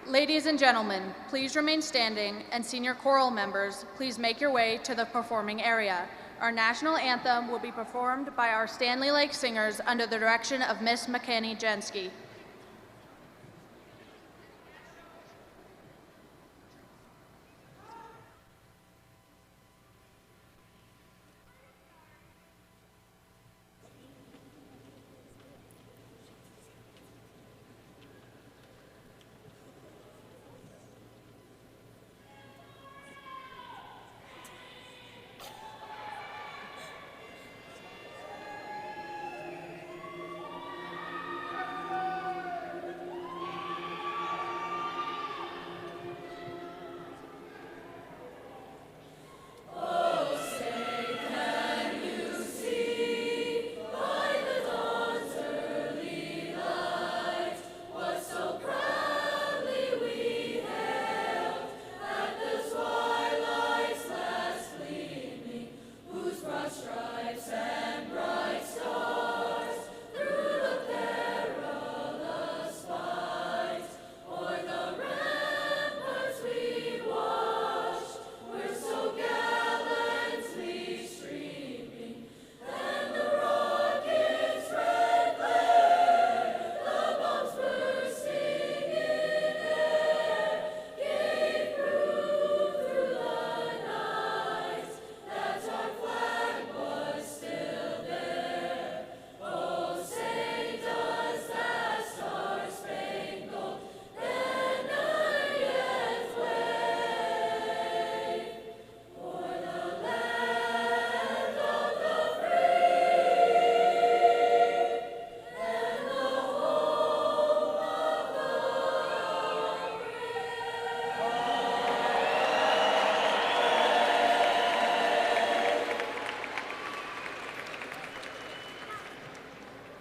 Ladies and gentlemen, please remain standing, and senior choral members, please make your way to the performing area. Our national anthem will be performed by our Standley Lake singers under the direction of Miss McKinney-Jensky.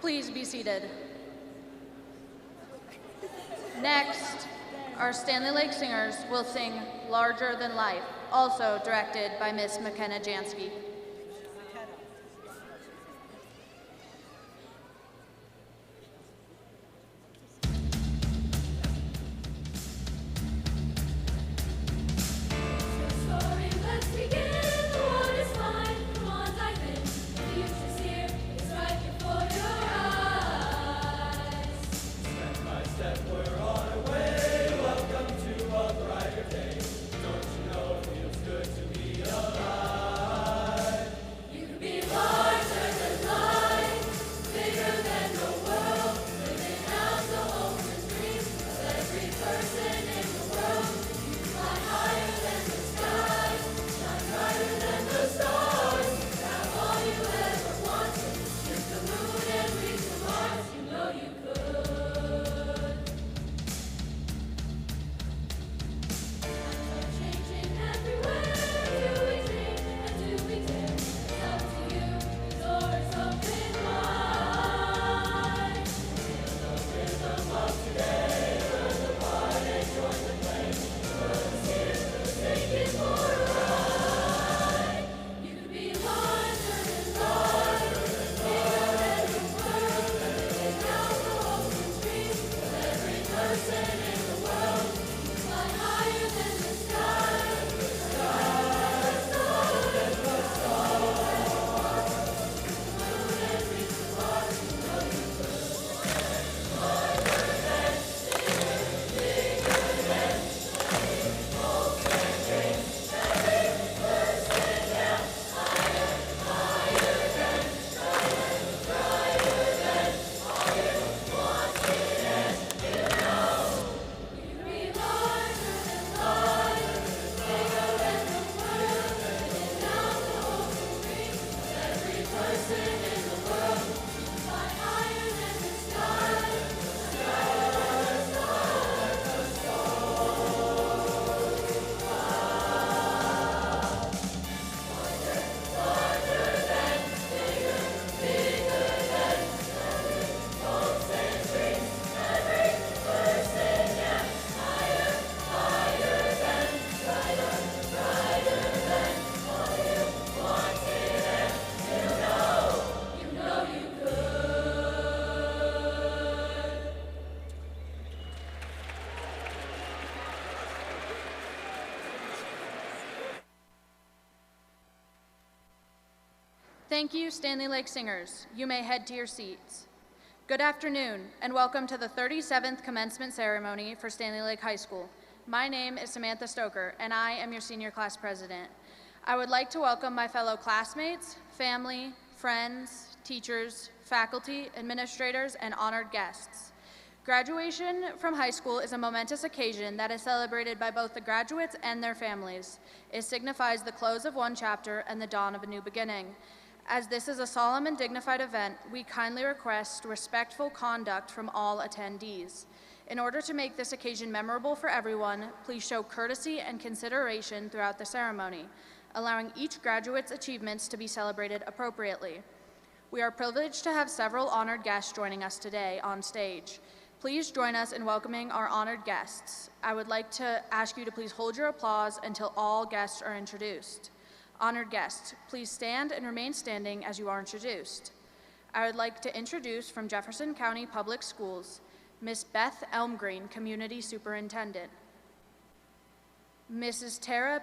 Please be seated. Next, our Standley Lake singers will sing Larger Than Life, also directed by Miss McKenna-Jansky. Don't you know it feels good to be alive? Thank you, Standley Lake Singers. You may head to your seats. Good afternoon, and welcome to the 37th commencement ceremony for Standley Lake High School. My name is Samantha Stoker, and I am your senior class president. I would like to welcome my fellow classmates, family, friends, teachers, faculty, administrators, and honored guests. Graduation from high school is a momentous occasion that is celebrated by both the graduates and their families. It signifies the close of one chapter and the dawn of a new beginning. As this is a solemn and dignified event, we kindly request respectful conduct from all attendees. In order to make this occasion memorable for everyone, please show courtesy and consideration throughout the ceremony, allowing each graduate's achievements to be celebrated appropriately. We are privileged to have several honored guests joining us today on stage. Please join us in welcoming our honored guests. I would like to ask you to please hold your applause until all guests are introduced. Honored guests, please stand and remain standing as you are introduced. I would like to introduce from Jefferson County Public Schools, Ms. Beth Elmgreen, Community Superintendent. Mrs. Tara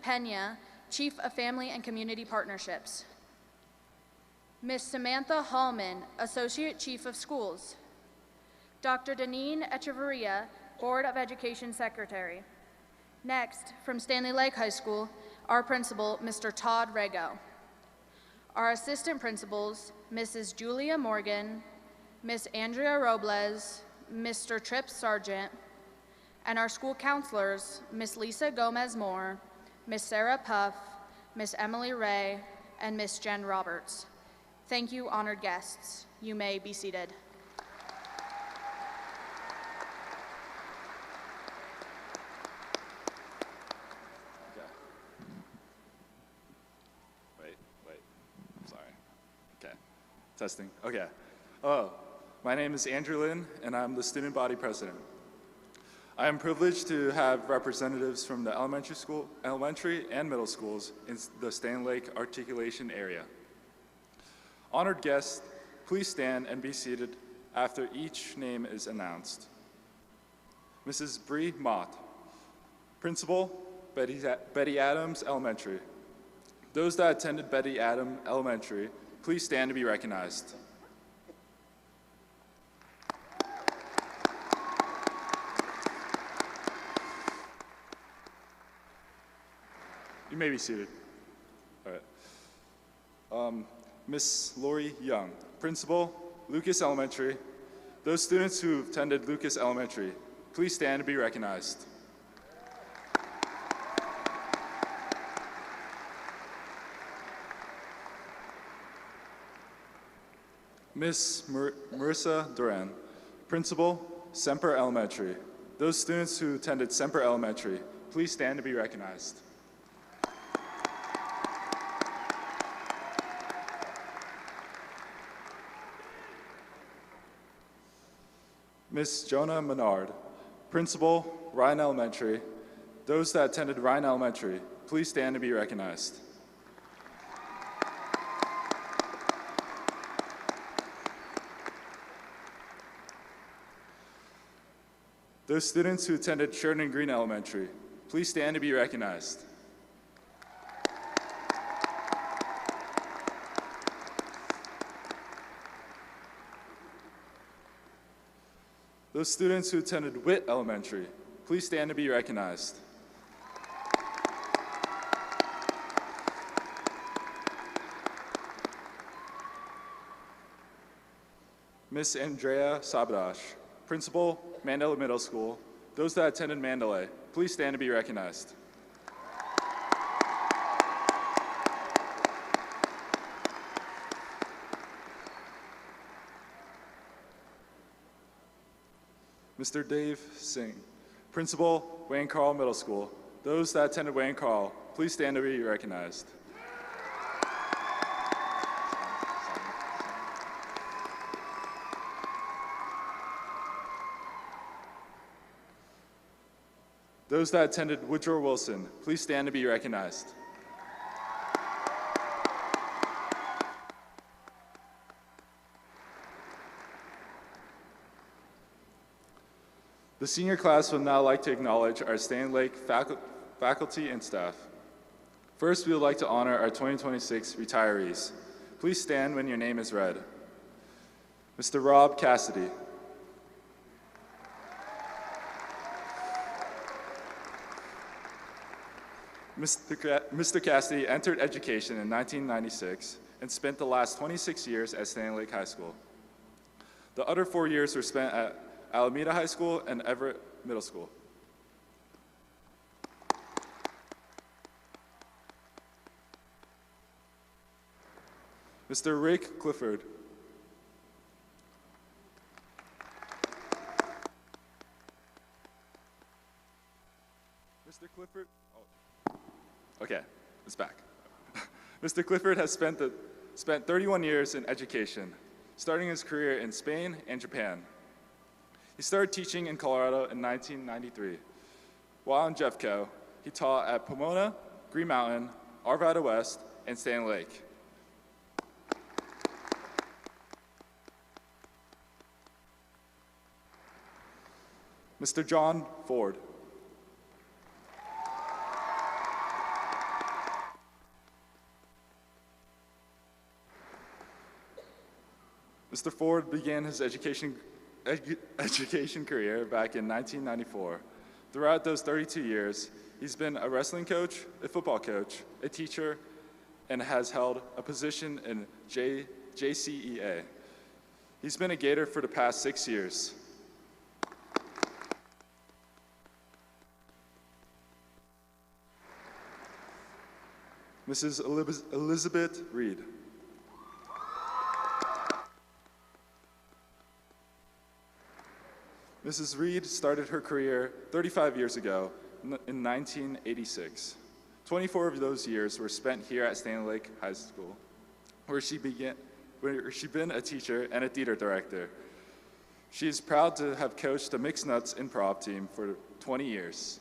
Pena, Chief of Family and Community Partnerships. Ms. Samantha Hallman, Associate Chief of Schools. Dr. Deneen Echeverria, Board of Education Secretary. Next, from Standley Lake High School, our principal, Mr. Todd Rego. Our assistant principals, Mrs. Julia Morgan, Ms. Andrea Robles, Mr. Tripp Sargent, and our school counselors, Ms. Lisa Gomez-Moore, Ms. Sarah Puff, Ms. Emily Ray, and Ms. Jen Roberts. Thank you, honored guests. You may be seated. Testing. Okay. Hello. My name is Andrew Lynn, and I'm the student body president. I am privileged to have representatives from the elementary and middle schools in the Standley Lake articulation area. Honored guests, please stand and be seated after each name is announced. Mrs. Bree Mott, Principal, Betty Adams Elementary. Those that attended Betty Adams Elementary, please stand to be recognized. You may be seated. All right. Miss Lori Young, Principal, Lucas Elementary. Those students who attended Lucas Elementary, please stand to be recognized. Miss Marissa Duran, Principal, Semper Elementary. Those students who attended Semper Elementary, please stand to be recognized. Miss Jonah Menard, Principal, Ryan Elementary. Those that attended Ryan Elementary, please stand to be recognized. Those students who attended Sheridan Green Elementary, please stand to be recognized. Those students who attended Witt Elementary, please stand to be recognized. Miss Andrea Sabadash, Principal, Mandalay Middle School. Those that attended Mandalay, please stand to be recognized. Mr. Dave Singh, Principal, Wayne Carl Middle School. Those that attended Wayne Carl, please stand to be recognized. Those that attended Woodrow Wilson, please stand to be recognized. The senior class would now like to acknowledge our Standley Lake faculty and staff. First, we would like to honor our 2026 retirees. please stand when your name is read. Mr. Rob Cassidy. Mr. Cassidy entered education in 1996 and spent the last 26 years at Standley Lake High School. The other 4 years were spent at Alameda High School and Everett Middle School. Mr. Rick Clifford. Mr. Clifford, okay, it's back. Mr. Clifford has spent 31 years in education, starting his career in Spain and Japan. He started teaching in Colorado in 1993. While in Jeffco, he taught at Pomona, Green Mountain, Arvada West, and Standley Lake. Mr. John Ford. Mr. Ford began his education career back in 1994. Throughout those 32 years, he's been a wrestling coach, a football coach, a teacher, and has held a position in JCEA. He's been a Gator for the past 6 years. Mrs. Elizabeth Reed. Mrs. Reed started her career 35 years ago in 1986. 24 of those years were spent here at Standley Lake High School, where she's been a teacher and a theater director. She is proud to have coached the Mixed Nuts improv team for 20 years.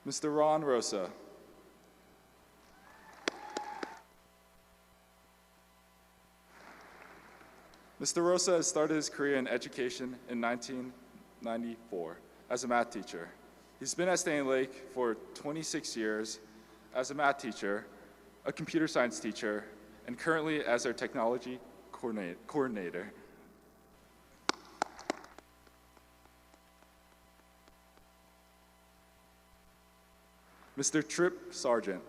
Mr. Ron Rosa. Mr. Rosa has started his career in education in 1994 as a math teacher. He's been at Standley Lake for 26 years as a math teacher, a computer science teacher, and currently as our technology coordinator. Mr. Tripp Sargent.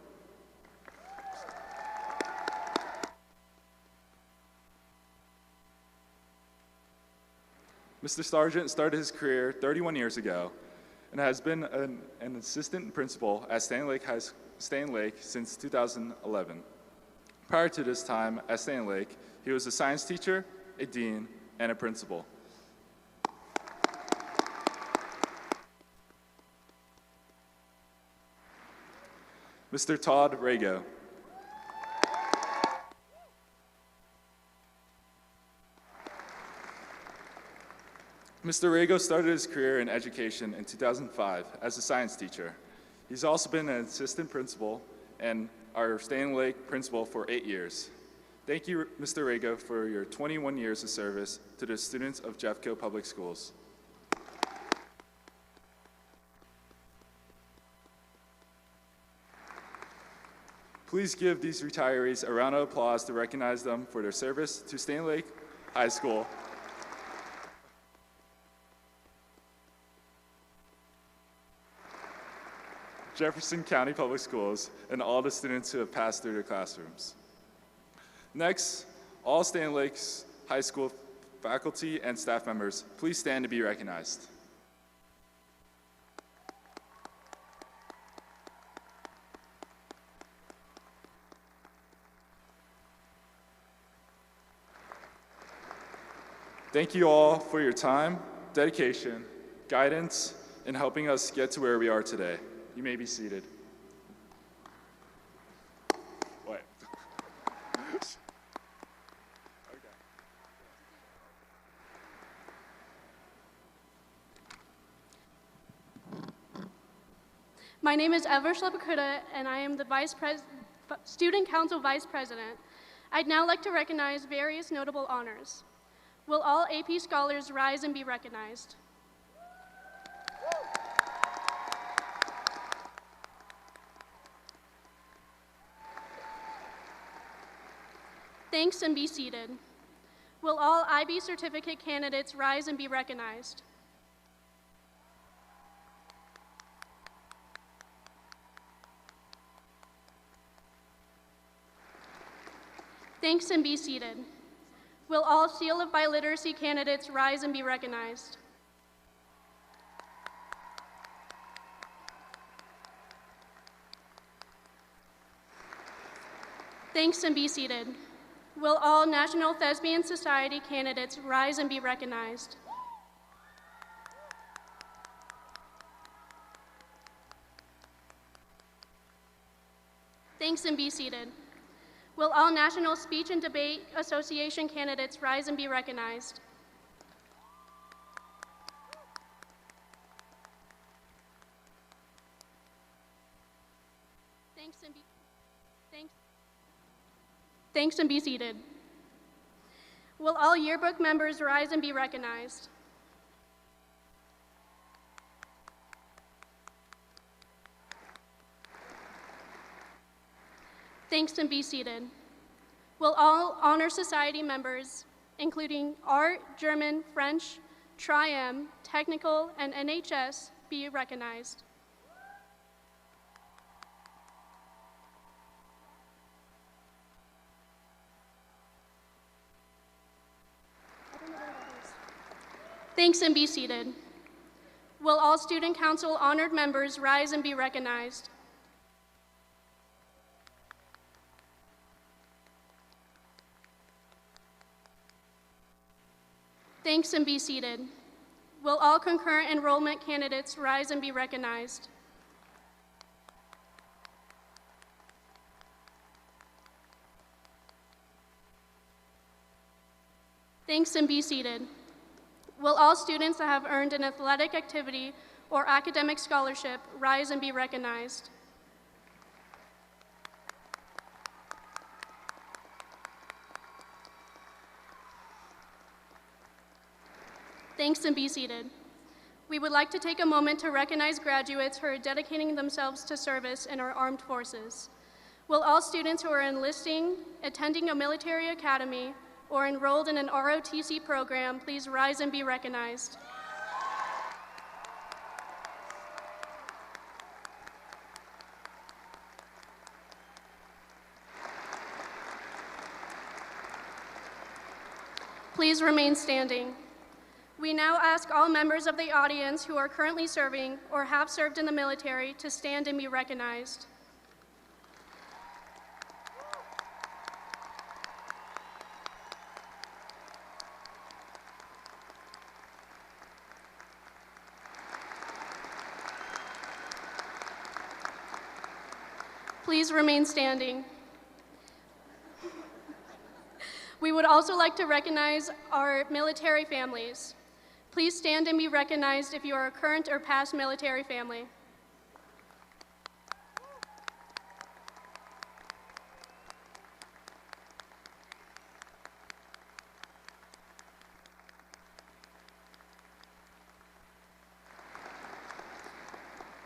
Mr. Sargent started his career 31 years ago and has been an assistant principal at Standley Lake since 2011. Prior to this time at Standley Lake, he was a science teacher, a dean, and a principal. Mr. Todd Rago. Mr. Rago started his career in education in 2005 as a science teacher. He's also been an assistant principal and our Standley Lake principal for 8 years. Thank you, Mr. Rago, for your 21 years of service to the students of Jeffco Public Schools. Please give these retirees a round of applause to recognize them for their service to Standley Lake High School. Jefferson County Public Schools, and all the students who have passed through their classrooms. Next, all Standley Lake High School faculty and staff members, please stand to be recognized. Thank you all for your time, dedication, guidance, in helping us get to where we are today. You may be seated. What? Okay. My name is Ever Schlepakuda, and I am the Student Council Vice President. I'd now like to recognize various notable honors. Will all AP scholars rise and be recognized? Thanks and be seated. Will all IB certificate candidates rise and be recognized? Thanks and be seated. Will all Seal of Biliteracy candidates rise and be recognized? Thanks and be seated. Will all National Thespian Society candidates rise and be recognized? Thanks and be seated. Will all National Speech and Debate Association candidates rise and be recognized? Thanks and be seated. Will all yearbook members rise and be recognized? Thanks and be seated. Will all Honor Society members, including Art, German, French, Tri-M, Technical, and NHS, be recognized? Thanks and be seated. Will all Student Council honored members rise and be recognized? Thanks and be seated. Will all concurrent enrollment candidates rise and be recognized? Thanks and be seated. Will all students that have earned an athletic activity or academic scholarship rise and be recognized? Thanks and be seated. We would like to take a moment to recognize graduates who are dedicating themselves to service in our armed forces. Will all students who are enlisting, attending a military academy, or enrolled in an ROTC program please rise and be recognized? Please remain standing. We now ask all members of the audience who are currently serving or have served in the military to stand and be recognized. Please remain standing. We would also like to recognize our military families. Please stand and be recognized if you are a current or past military family.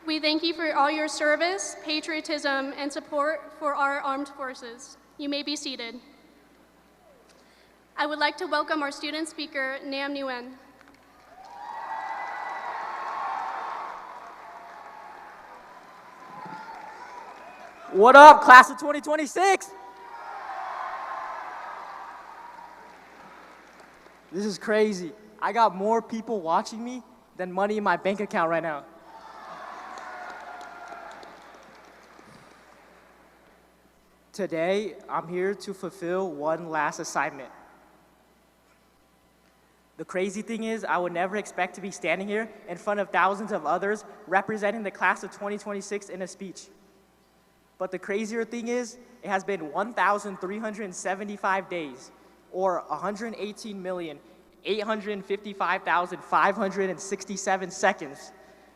We thank you for all your service, patriotism, and support for our armed forces. You may be seated. I would like to welcome our student speaker, Nam Nguyen. What up, class of 2026? This is crazy. I got more people watching me than money in my bank account right now. Today, I'm here to fulfill one last assignment. The crazy thing is, I would never expect to be standing here in front of thousands of others representing the class of 2026 in a speech. But the crazier thing is, it has been 1,375 days, or 118,855,567 seconds,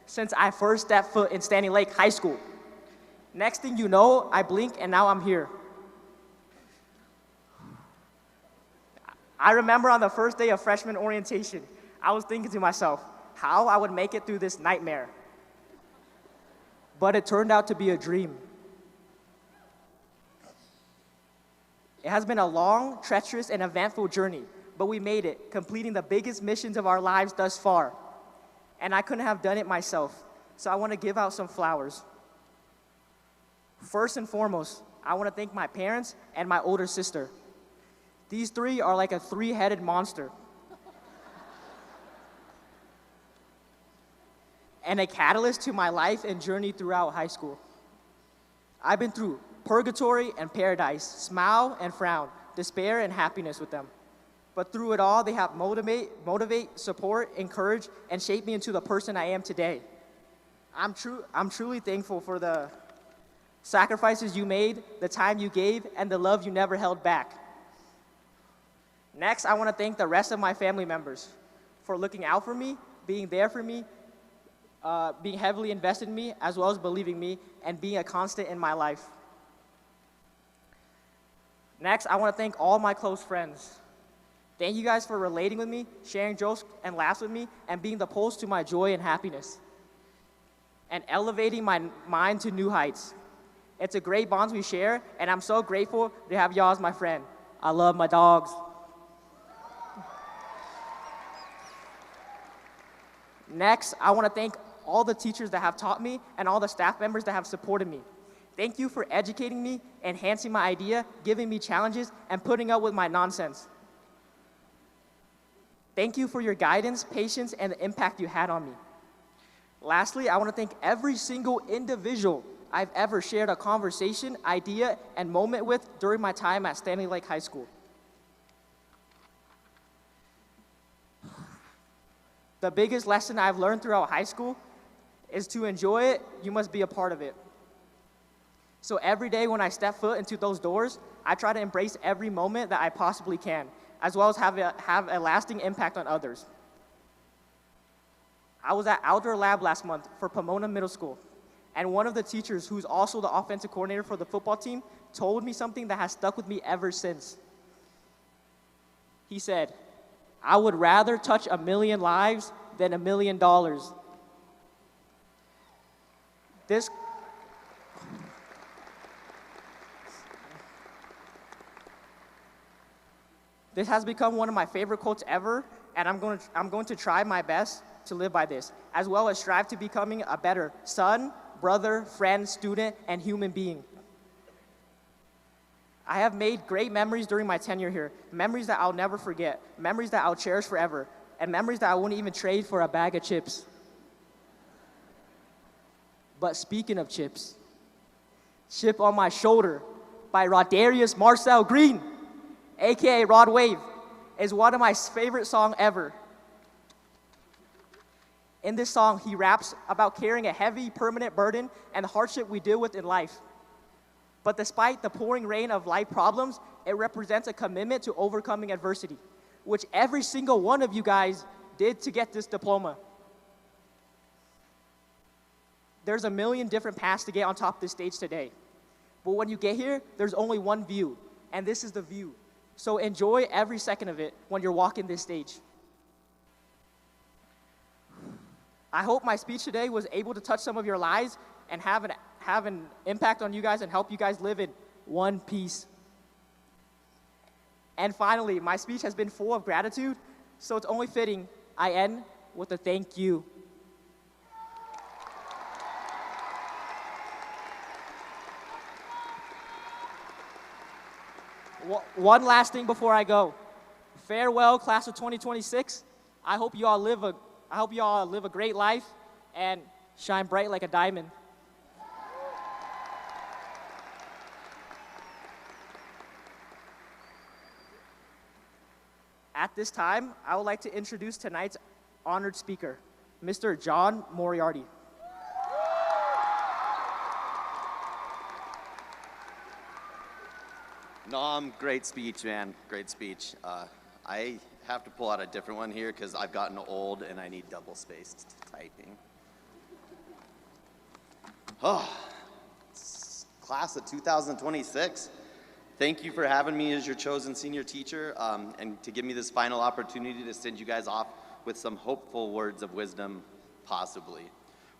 since I first stepped foot in Standley Lake High School. Next thing you know, I blink and now I'm here. I remember on the first day of freshman orientation, I was thinking to myself, how I would make it through this nightmare. But it turned out to be a dream. It has been a long, treacherous, and eventful journey, but we made it, completing the biggest missions of our lives thus far. And I couldn't have done it myself, so I want to give out some flowers. First and foremost, I want to thank my parents and my older sister. These three are like a three-headed monster. And a catalyst to my life and journey throughout high school. I've been through purgatory and paradise, smile and frown, despair and happiness with them. But through it all, they have motivate, support, encourage, and shape me into the person I am today. I'm truly thankful for the sacrifices you made, the time you gave, and the love you never held back. Next, I want to thank the rest of my family members for looking out for me, being there for me, being heavily invested in me, as well as believing me, and being a constant in my life. Next, I want to thank all my close friends. Thank you guys for relating with me, sharing jokes and laughs with me, and being the pulse to my joy and happiness, and elevating my mind to new heights. It's a great bond we share, and I'm so grateful to have y'all as my friend. I love my dogs. Next, I want to thank all the teachers that have taught me and all the staff members that have supported me. Thank you for educating me, enhancing my idea, giving me challenges, and putting up with my nonsense. Thank you for your guidance, patience, and the impact you had on me. Lastly, I want to thank every single individual I've ever shared a conversation, idea, and moment with during my time at Standley Lake High School. The biggest lesson I've learned throughout high school is to enjoy it, you must be a part of it. So every day when I step foot into those doors, I try to embrace every moment that I possibly can, as well as have a lasting impact on others. I was at Outdoor Lab last month for Pomona Middle School, and one of the teachers, who's also the offensive coordinator for the football team, told me something that has stuck with me ever since. He said, "I would rather touch 1,000,000 lives than $1 million." This has become one of my favorite quotes ever, and I'm going to try my best to live by this, as well as strive to becoming a better son, brother, friend, student, and human being. I have made great memories during my tenure here, memories that I'll never forget, memories that I'll cherish forever, and memories that I wouldn't even trade for a bag of chips. But speaking of chips, "Chip on My Shoulder" by Rodarius Marcel Green, aka Rod Wave, is one of my favorite songs ever. In this song, he raps about carrying a heavy, permanent burden and the hardship we deal with in life. But despite the pouring rain of life problems, it represents a commitment to overcoming adversity, which every single one of you guys did to get this diploma. There's a million different paths to get on top of this stage today. But when you get here, there's only one view, and this is the view. So enjoy every second of it when you're walking this stage. I hope my speech today was able to touch some of your lives and have an impact on you guys and help you guys live in one piece. And finally, my speech has been full of gratitude, so it's only fitting I end with a thank you. One last thing before I go. Farewell, class of 2026. I hope you all live a great life and shine bright like a diamond. At this time, I would like to introduce tonight's honored speaker, Mr. John Moriarty. Nom, great speech, man. Great speech. I have to pull out a different one here because I've gotten old and I need double-spaced typing. Oh, class of 2026. Thank you for having me as your chosen senior teacher and to give me this final opportunity to send you guys off with some hopeful words of wisdom, possibly.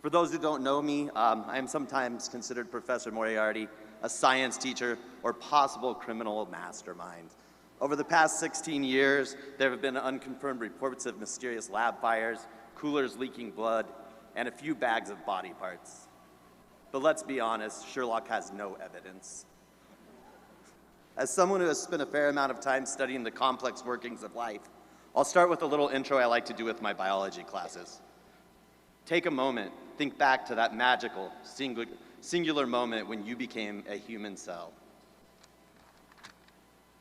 For those who don't know me, I am sometimes considered Professor Moriarty. a science teacher, or possible criminal mastermind. Over the past 16 years, there have been unconfirmed reports of mysterious lab fires, coolers leaking blood, and a few bags of body parts. But let's be honest, Sherlock has no evidence. As someone who has spent a fair amount of time studying the complex workings of life, I'll start with a little intro I like to do with my biology classes. Take a moment, think back to that magical, singular moment when you became a human cell.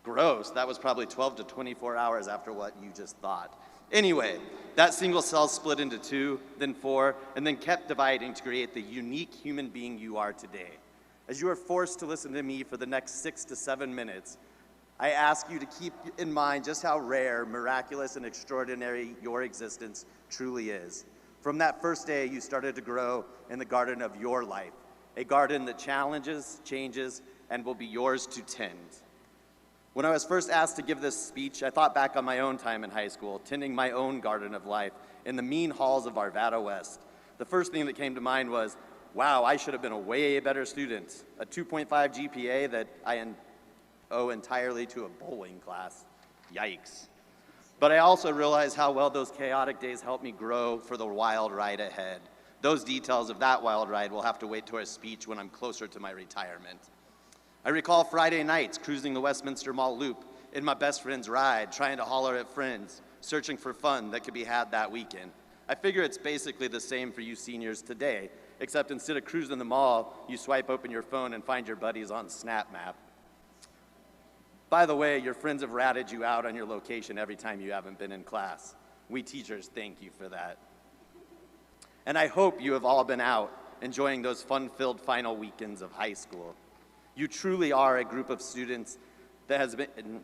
Gross, that was probably 12 to 24 hours after what you just thought. Anyway, that single cell split into 2, then 4, and then kept dividing to create the unique human being you are today. As you are forced to listen to me for the next 6 to 7 minutes, I ask you to keep in mind just how rare, miraculous, and extraordinary your existence truly is. From that first day, you started to grow in the garden of your life, a garden that challenges, changes, and will be yours to tend. When I was first asked to give this speech, I thought back on my own time in high school, tending my own garden of life in the mean halls of Arvada West. The first thing that came to mind was, wow, I should have been a way better student. A 2.5 GPA that I owe entirely to a bowling class. Yikes. But I also realized how well those chaotic days helped me grow for the wild ride ahead. Those details of that wild ride will have to wait to a speech when I'm closer to my retirement. I recall Friday nights cruising the Westminster Mall Loop in my best friend's ride, trying to holler at friends, searching for fun that could be had that weekend. I figure it's basically the same for you seniors today, except instead of cruising the mall, you swipe open your phone and find your buddies on SnapMap. By the way, your friends have ratted you out on your location every time you haven't been in class. We teachers thank you for that. And I hope you have all been out enjoying those fun-filled final weekends of high school. You truly are a group of students that has been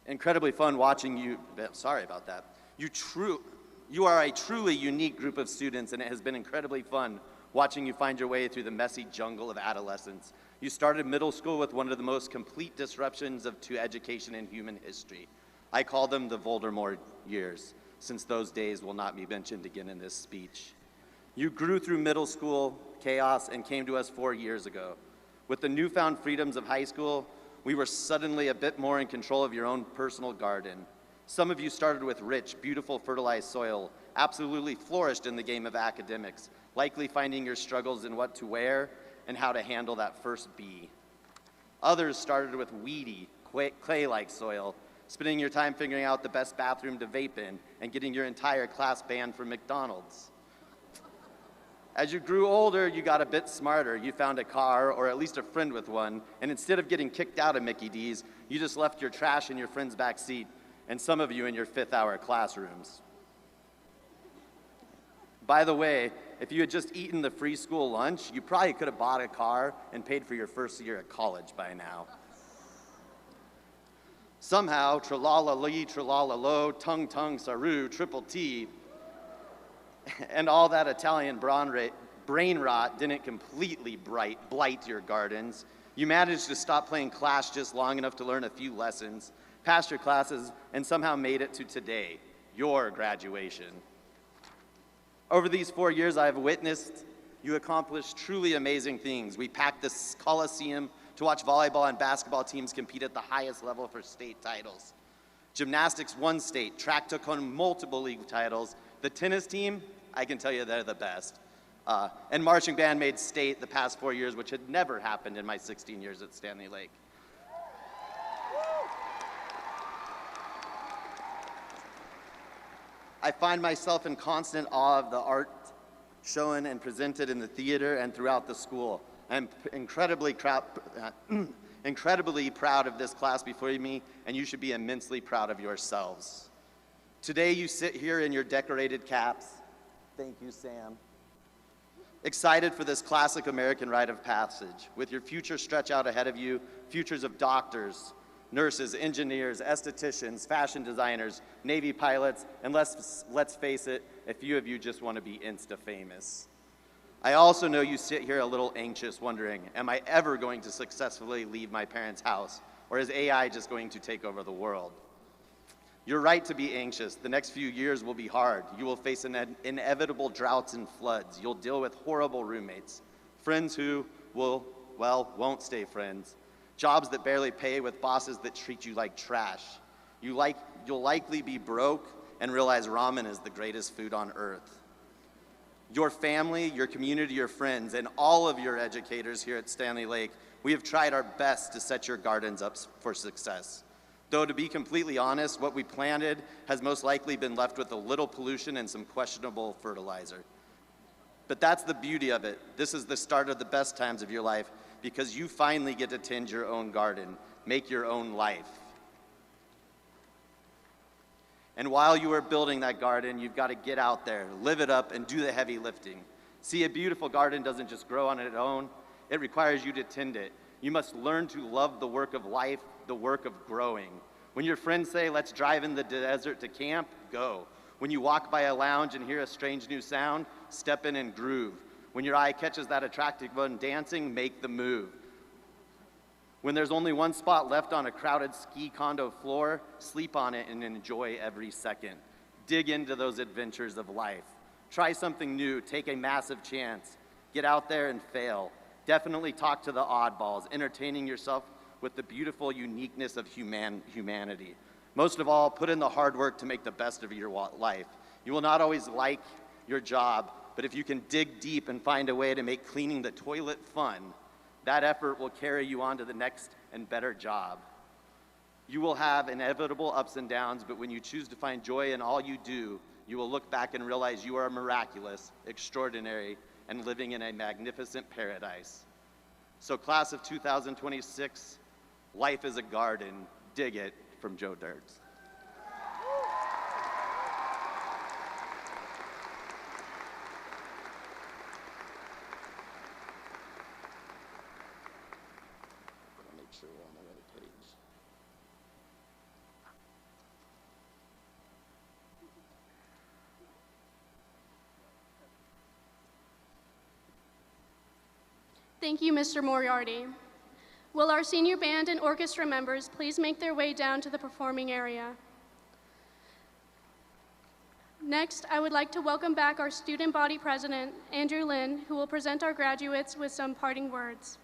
incredibly fun watching you. Sorry about that. You are a truly unique group of students, and it has been incredibly fun watching you find your way through the messy jungle of adolescence. You started middle school with one of the most complete disruptions to education in human history. I call them the Voldemort years, since those days will not be mentioned again in this speech. You grew through middle school chaos and came to us 4 years ago. With the newfound freedoms of high school, we were suddenly a bit more in control of your own personal garden. Some of you started with rich, beautiful, fertilized soil, absolutely flourished in the game of academics, likely finding your struggles in what to wear and how to handle that first bee. Others started with weedy, clay-like soil, spending your time figuring out the best bathroom to vape in and getting your entire class banned from McDonald's. As you grew older, you got a bit smarter. You found a car, or at least a friend with one, and instead of getting kicked out of Mickey D's, you just left your trash in your friend's back seat, and some of you in your fifth-hour classrooms. By the way, if you had just eaten the free school lunch, you probably could have bought a car and paid for your first year at college by now. Somehow, tra-la-la-lee, tra-la-la-lo, tung-tung, saru, triple T, and all that Italian brain rot didn't completely blight your gardens. You managed to stop playing Clash just long enough to learn a few lessons, passed your classes, and somehow made it to today, your graduation. Over these 4 years, I have witnessed you accomplish truly amazing things. We packed this Coliseum to watch volleyball and basketball teams compete at the highest level for state titles. Gymnastics won state, track took home multiple league titles. The tennis team, I can tell you they're the best. And marching band made state the past 4 years, which had never happened in my 16 years at Standley Lake. I find myself in constant awe of the art shown and presented in the theater and throughout the school. I'm incredibly proud of this class before me, and you should be immensely proud of yourselves. Today you sit here in your decorated caps. Thank you, Sam. Excited for this classic American rite of passage. With your future stretch out ahead of you, futures of doctors, nurses, engineers, estheticians, fashion designers, Navy pilots, and let's face it, a few of you just want to be Insta-famous. I also know you sit here a little anxious, wondering, am I ever going to successfully leave my parents' house, or is AI just going to take over the world? You're right to be anxious. The next few years will be hard. You will face inevitable droughts and floods. You'll deal with horrible roommates, friends who will well, won't stay friends. Jobs that barely pay with bosses that treat you like trash. You'll likely be broke and realize ramen is the greatest food on earth. Your family, your community, your friends, and all of your educators here at Standley Lake, we have tried our best to set your gardens up for success. Though to be completely honest, what we planted has most likely been left with a little pollution and some questionable fertilizer. But that's the beauty of it. This is the start of the best times of your life because you finally get to tend your own garden, make your own life. And while you are building that garden, you've got to get out there, live it up, and do the heavy lifting. See, a beautiful garden doesn't just grow on its own. It requires you to tend it. You must learn to love the work of life, the work of growing. When your friends say, let's drive in the desert to camp, go. When you walk by a lounge and hear a strange new sound, step in and groove. When your eye catches that attractive one dancing, make the move. When there's only one spot left on a crowded ski condo floor, sleep on it and enjoy every second. Dig into those adventures of life. Try something new, take a massive chance. Get out there and fail. Definitely talk to the oddballs, entertaining yourself with the beautiful uniqueness of humanity. Most of all, put in the hard work to make the best of your life. You will not always like your job, but if you can dig deep and find a way to make cleaning the toilet fun, that effort will carry you on to the next and better job. You will have inevitable ups and downs, but when you choose to find joy in all you do, you will look back and realize you are miraculous, extraordinary, and living in a magnificent paradise. So class of 2026, life is a garden, dig it, from Joe Dirts. Make sure we're on the right page. Thank you, Mr. Moriarty. Will our senior band and orchestra members please make their way down to the performing area? Next, I would like to welcome back our student body president, Andrew Lynn, who will present our graduates with some parting words.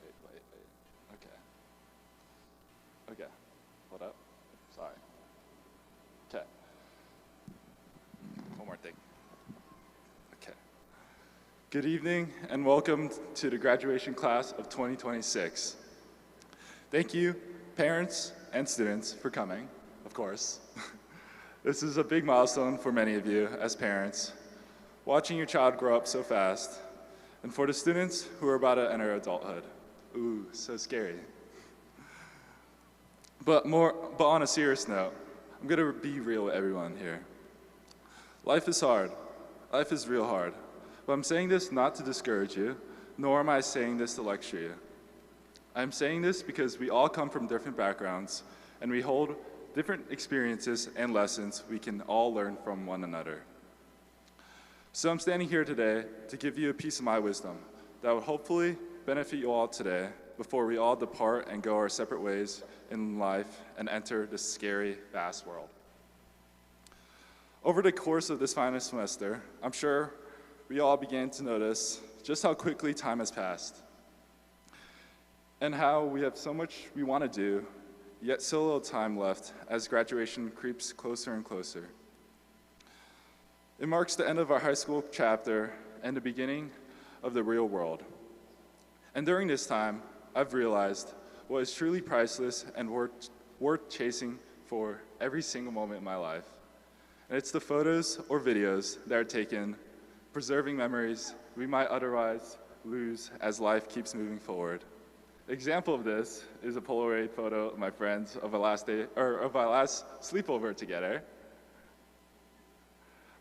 Wait. Okay. Hold up. Sorry. Okay. One more thing. Okay. Good evening and welcome to the graduation class of 2026. Thank you, parents and students, for coming, of course. This is a big milestone for many of you as parents, watching your child grow up so fast, and for the students who are about to enter adulthood. Ooh, so scary. But on a serious note, I'm gonna be real with everyone here. Life is hard. Life is real hard. But I'm saying this not to discourage you, nor am I saying this to lecture you. I'm saying this because we all come from different backgrounds, and we hold different experiences and lessons we can all learn from one another. So I'm standing here today to give you a piece of my wisdom that will hopefully benefit you all today before we all depart and go our separate ways in life and enter this scary, vast world. Over the course of this final semester, I'm sure we all began to notice just how quickly time has passed and how we have so much we want to do, yet so little time left as graduation creeps closer and closer. It marks the end of our high school chapter and the beginning of the real world. And during this time, I've realized what is truly priceless and worth chasing for every single moment in my life. And it's the photos or videos that are taken, preserving memories we might otherwise lose as life keeps moving forward. An example of this is a Polaroid photo of my friends of our last sleepover together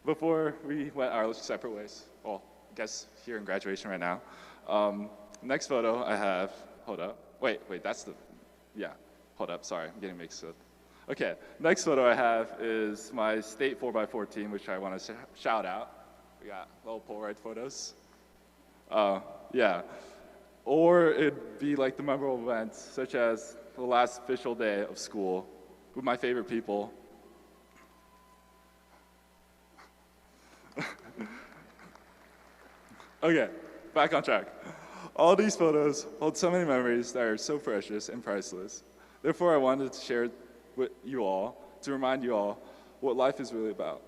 before we went our separate ways. Well, I guess here in graduation right now. Next photo I have, hold up. Wait, hold up, sorry, I'm getting mixed up. Okay, next photo I have is my state 4x4 team, which I want to shout out. We got little Polaroid photos. Yeah. Or it'd be like the memorable events, such as the last official day of school with my favorite people. Okay, back on track. All these photos hold so many memories that are so precious and priceless. Therefore, I wanted to share with you all, to remind you all what life is really about.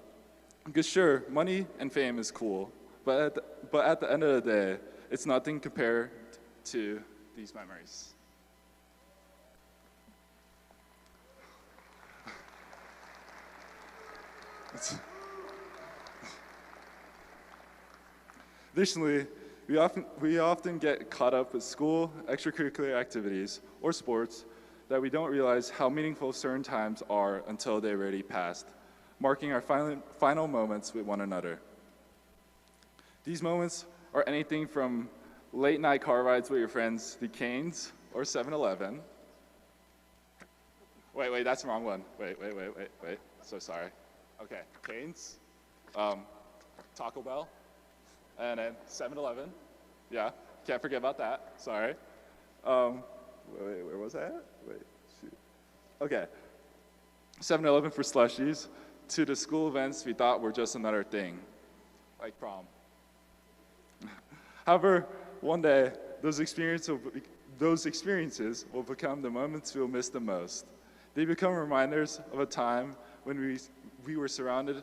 Because sure, money and fame is cool, but at the end of the day, it's nothing compared to these memories. Additionally, we often get caught up with school, extracurricular activities, or sports that we don't realize how meaningful certain times are until they already passed, marking our final moments with one another. These moments are anything from late night car rides with your friends, the Canes, or 7-Eleven. Wait, that's the wrong one. Wait. So sorry. Okay, Canes, Taco Bell, and then 7-Eleven. Yeah, can't forget about that. Sorry. Where was I at? Wait, shoot. Okay. 7-Eleven for slushies, to the school events we thought were just another thing, like prom. However, one day, those experiences will become the moments we'll miss the most. They become reminders of a time when we were surrounded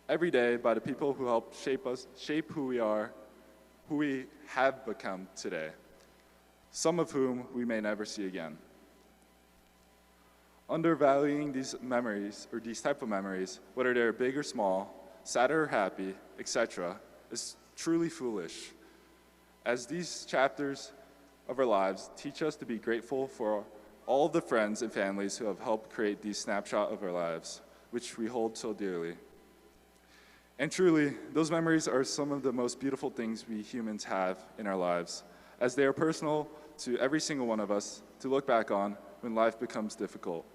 every day by the people who helped shape who we are, who we have become today, some of whom we may never see again. Undervaluing these memories, or these type of memories, whether they're big or small, sad or happy, etc., is truly foolish, as these chapters of our lives teach us to be grateful for all of the friends and families who have helped create these snapshots of our lives, which we hold so dearly. And truly, those memories are some of the most beautiful things we humans have in our lives, as they are personal to every single one of us to look back on when life becomes difficult.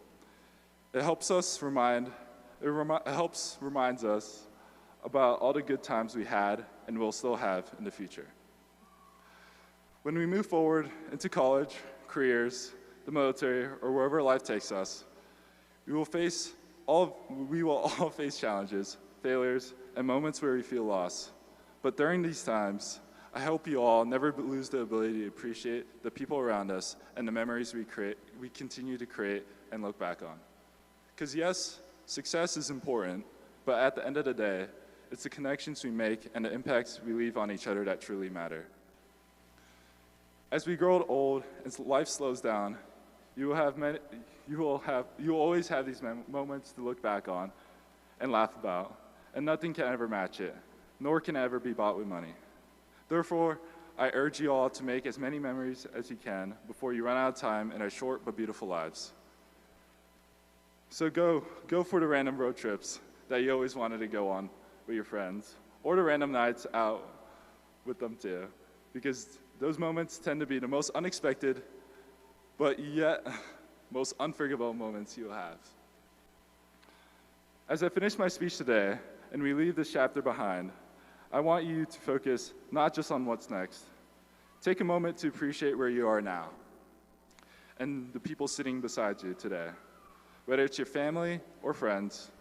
It helps reminds us about all the good times we had and will still have in the future. When we move forward into college, careers, the military, or wherever life takes us, we will all face challenges, failures, and moments where we feel lost. But during these times, I hope you all never lose the ability to appreciate the people around us and the memories we continue to create and look back on. Because yes, success is important, but at the end of the day, it's the connections we make and the impacts we leave on each other that truly matter. As we grow old and life slows down, you will always have these moments to look back on and laugh about, and nothing can ever match it, nor can it ever be bought with money. Therefore, I urge you all to make as many memories as you can before you run out of time in our short but beautiful lives. So go for the random road trips that you always wanted to go on with your friends, or the random nights out with them too, because those moments tend to be the most unexpected, but yet most unforgettable moments you'll have. As I finish my speech today, and we leave this chapter behind, I want you to focus not just on what's next. Take a moment to appreciate where you are now and the people sitting beside you today, whether it's your family or friends,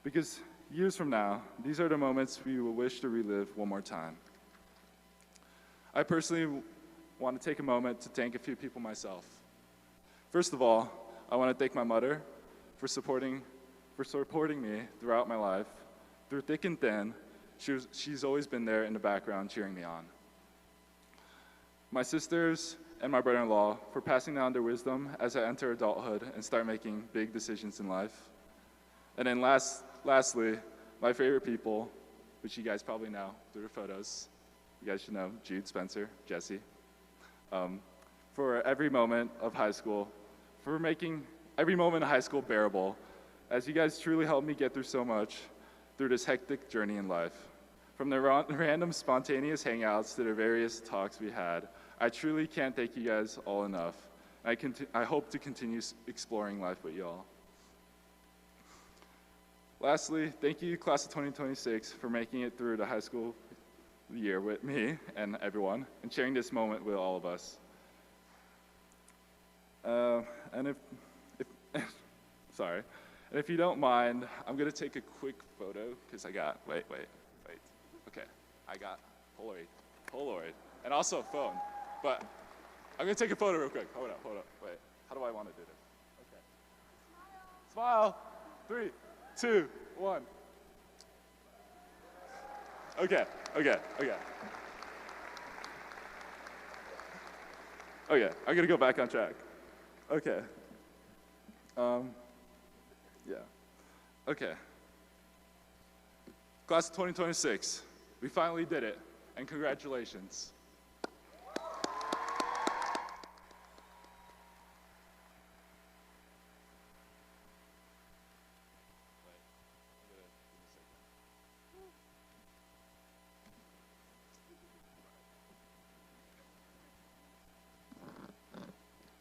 because years from now, these are the moments we will wish to relive one more time. I personally want to take a moment to thank a few people myself. First of all, I want to thank my mother for supporting me throughout my life. Through thick and thin, she's always been there in the background cheering me on. My sisters and my brother-in-law for passing down their wisdom as I enter adulthood and start making big decisions in life. And then lastly, my favorite people, which you guys probably know through the photos. You guys should know Jude, Spencer, Jesse. For every moment of high school, for making every moment of high school bearable, as you guys truly helped me get through so much through this hectic journey in life. From the random spontaneous hangouts to the various talks we had, I truly can't thank you guys all enough. I hope to continue exploring life with you all. Lastly, thank you, class of 2026, for making it through the high school year with me and everyone, and sharing this moment with all of us. And if you don't mind, I'm gonna take a quick photo, because wait. Okay, I got Polaroid, and also a phone. But I'm gonna take a photo real quick. Hold up, wait. How do I want to do this? Okay. Smile. 3, 2, 1. Okay. I'm gonna go back on track. Okay. Yeah. Okay. Class of 2026, we finally did it, and congratulations.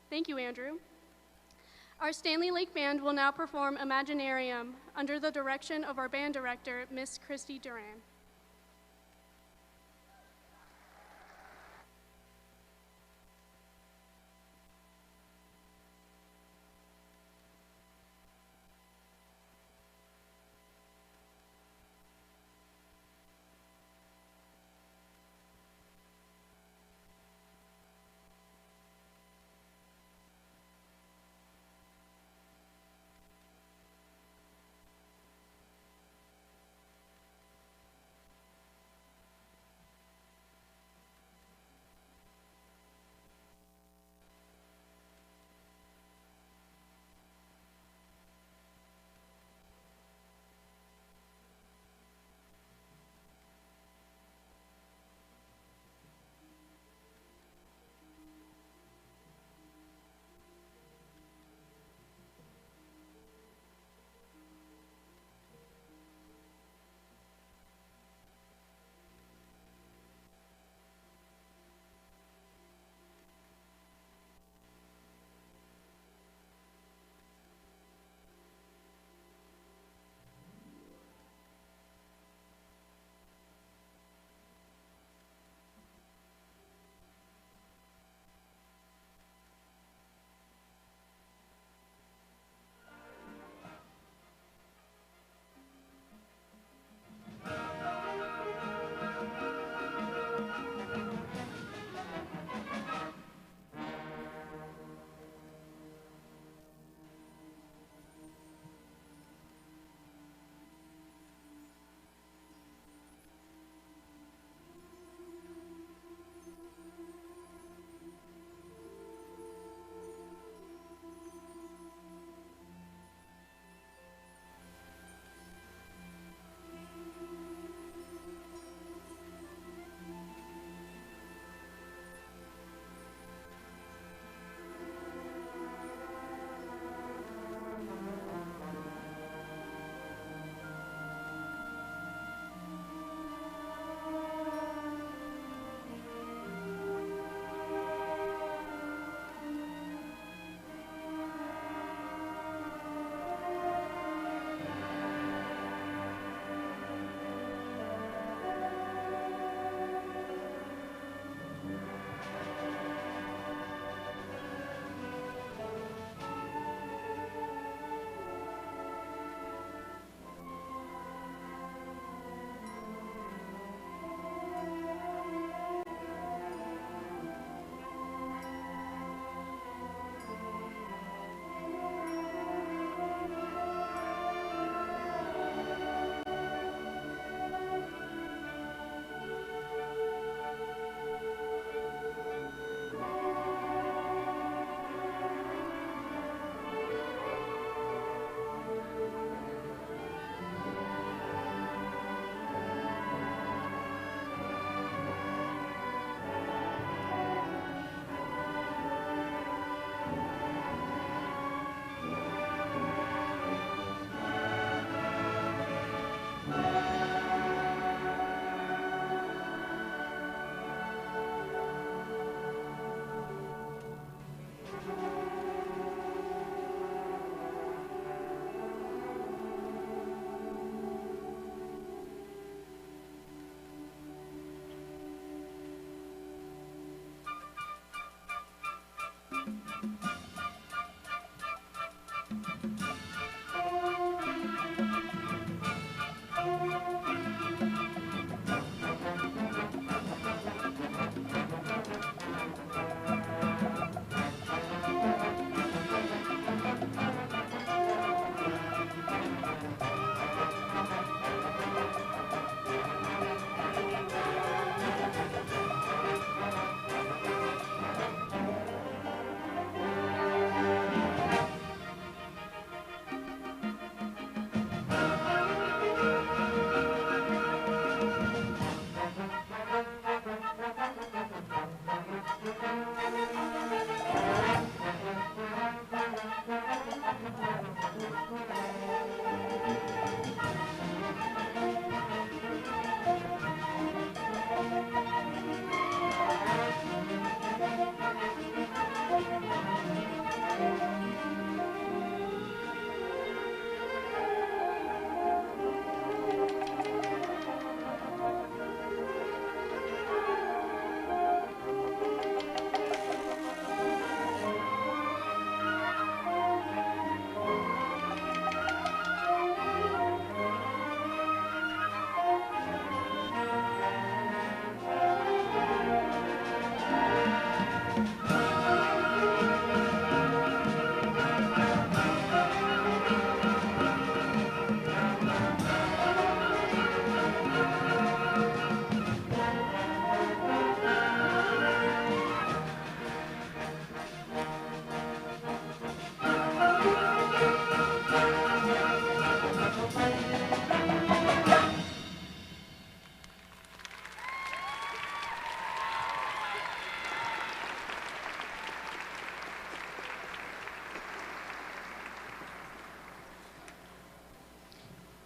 Thank you, Andrew. Our Standley Lake Band will now perform Imaginarium under the direction of our band director, Miss Christy Duran.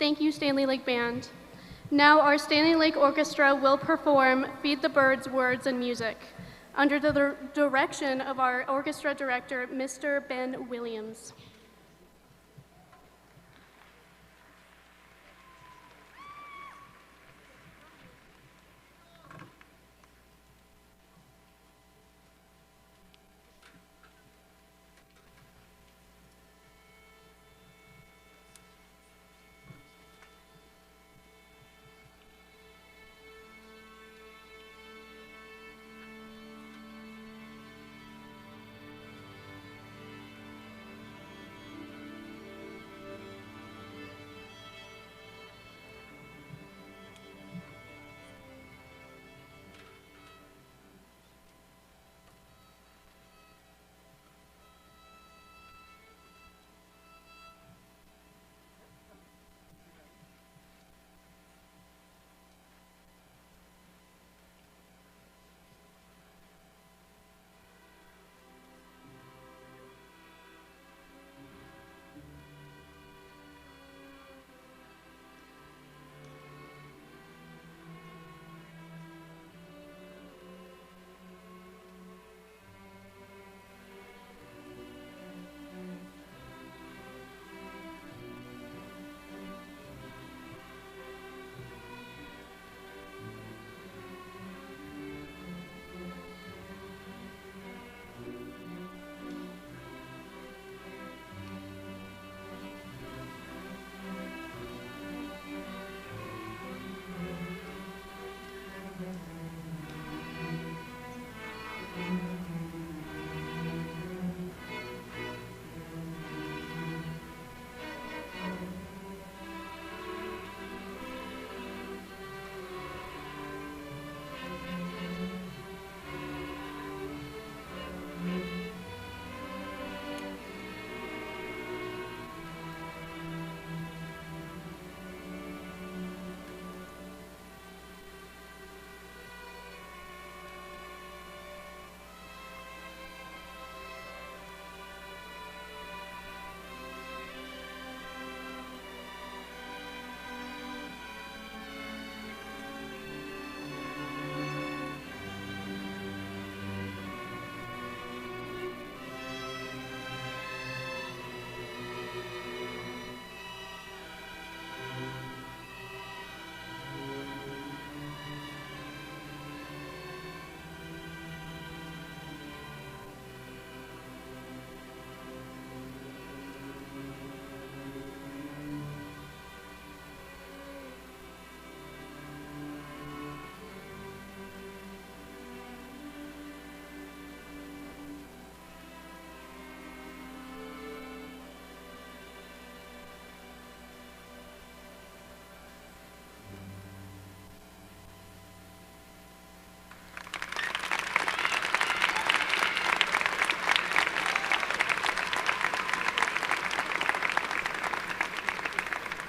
Thank you, Standley Lake Band. Now our Standley Lake Orchestra will perform Feed the Birds, Words and Music under the direction of our orchestra director, Mr. Ben Williams.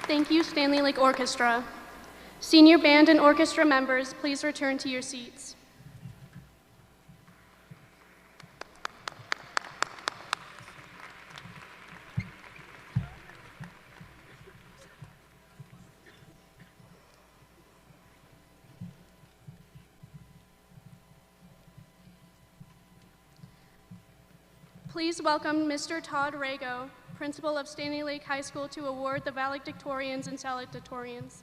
Thank you, Standley Lake Orchestra. Senior band and orchestra members, please return to your seats. Please welcome Mr. Todd Rago, principal of Standley Lake High School, to award the valedictorians and salutatorians.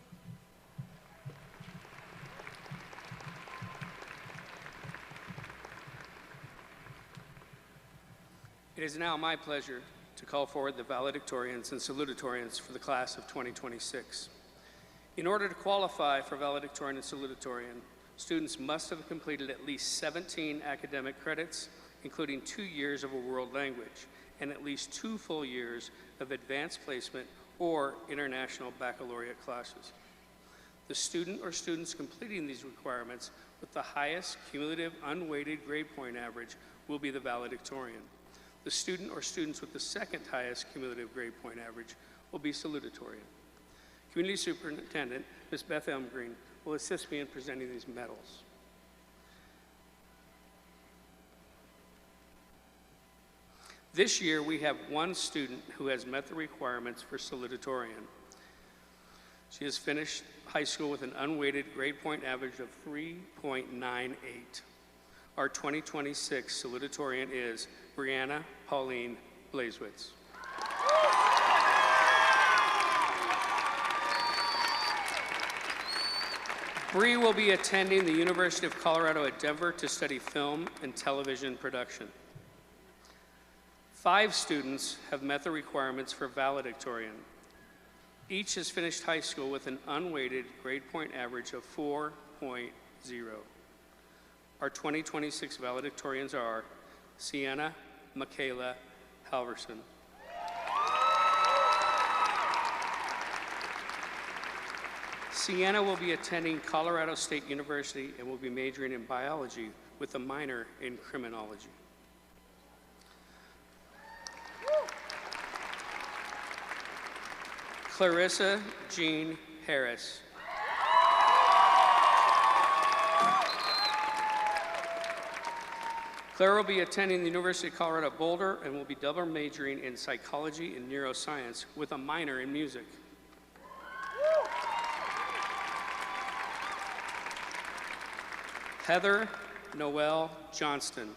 It is now my pleasure to call forward the valedictorians and salutatorians for the class of 2026. In order to qualify for valedictorian and salutatorian, students must have completed at least 17 academic credits, including 2 years of a world language, and at least 2 full years of advanced placement or international baccalaureate classes. The student or students completing these requirements with the highest cumulative unweighted grade point average will be the valedictorian. The student or students with the second highest cumulative grade point average will be salutatorian. Community Superintendent, Ms. Beth Elmgreen, will assist me in presenting these medals. This year, we have 1 student who has met the requirements for salutatorian. She has finished high school with an unweighted grade point average of 3.98. Our 2026 salutatorian is Brianna Pauline Blazewitz. Bree will be attending the University of Colorado at Denver to study film and television production. 5 students have met the requirements for valedictorian. Each has finished high school with an unweighted grade point average of 4.0. Our 2026 valedictorians are Sienna Michaela Halverson, Sienna will be attending Colorado State University and will be majoring in biology with a minor in criminology. Clarissa Jean Harris. Claire will be attending the University of Colorado Boulder and will be double majoring in psychology and neuroscience with a minor in music. Heather Noelle Johnston.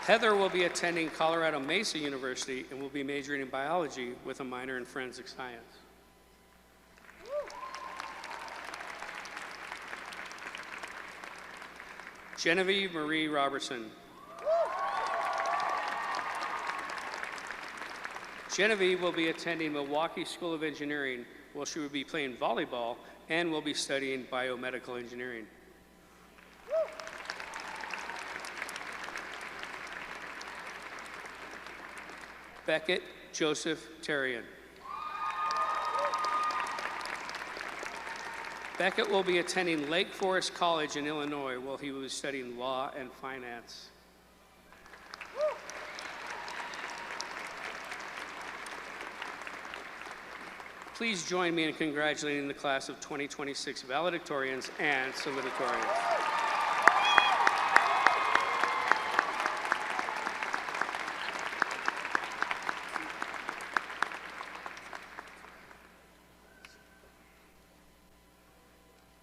Heather will be attending Colorado Mesa University and will be majoring in biology with a minor in forensic science. Genevieve Marie Robertson. Genevieve will be attending Milwaukee School of Engineering, where she will be playing volleyball and will be studying biomedical engineering. Beckett Joseph Terrian. Beckett will be attending Lake Forest College in Illinois while he will be studying law and finance. Please join me in congratulating the class of 2026 valedictorians and salutatorians.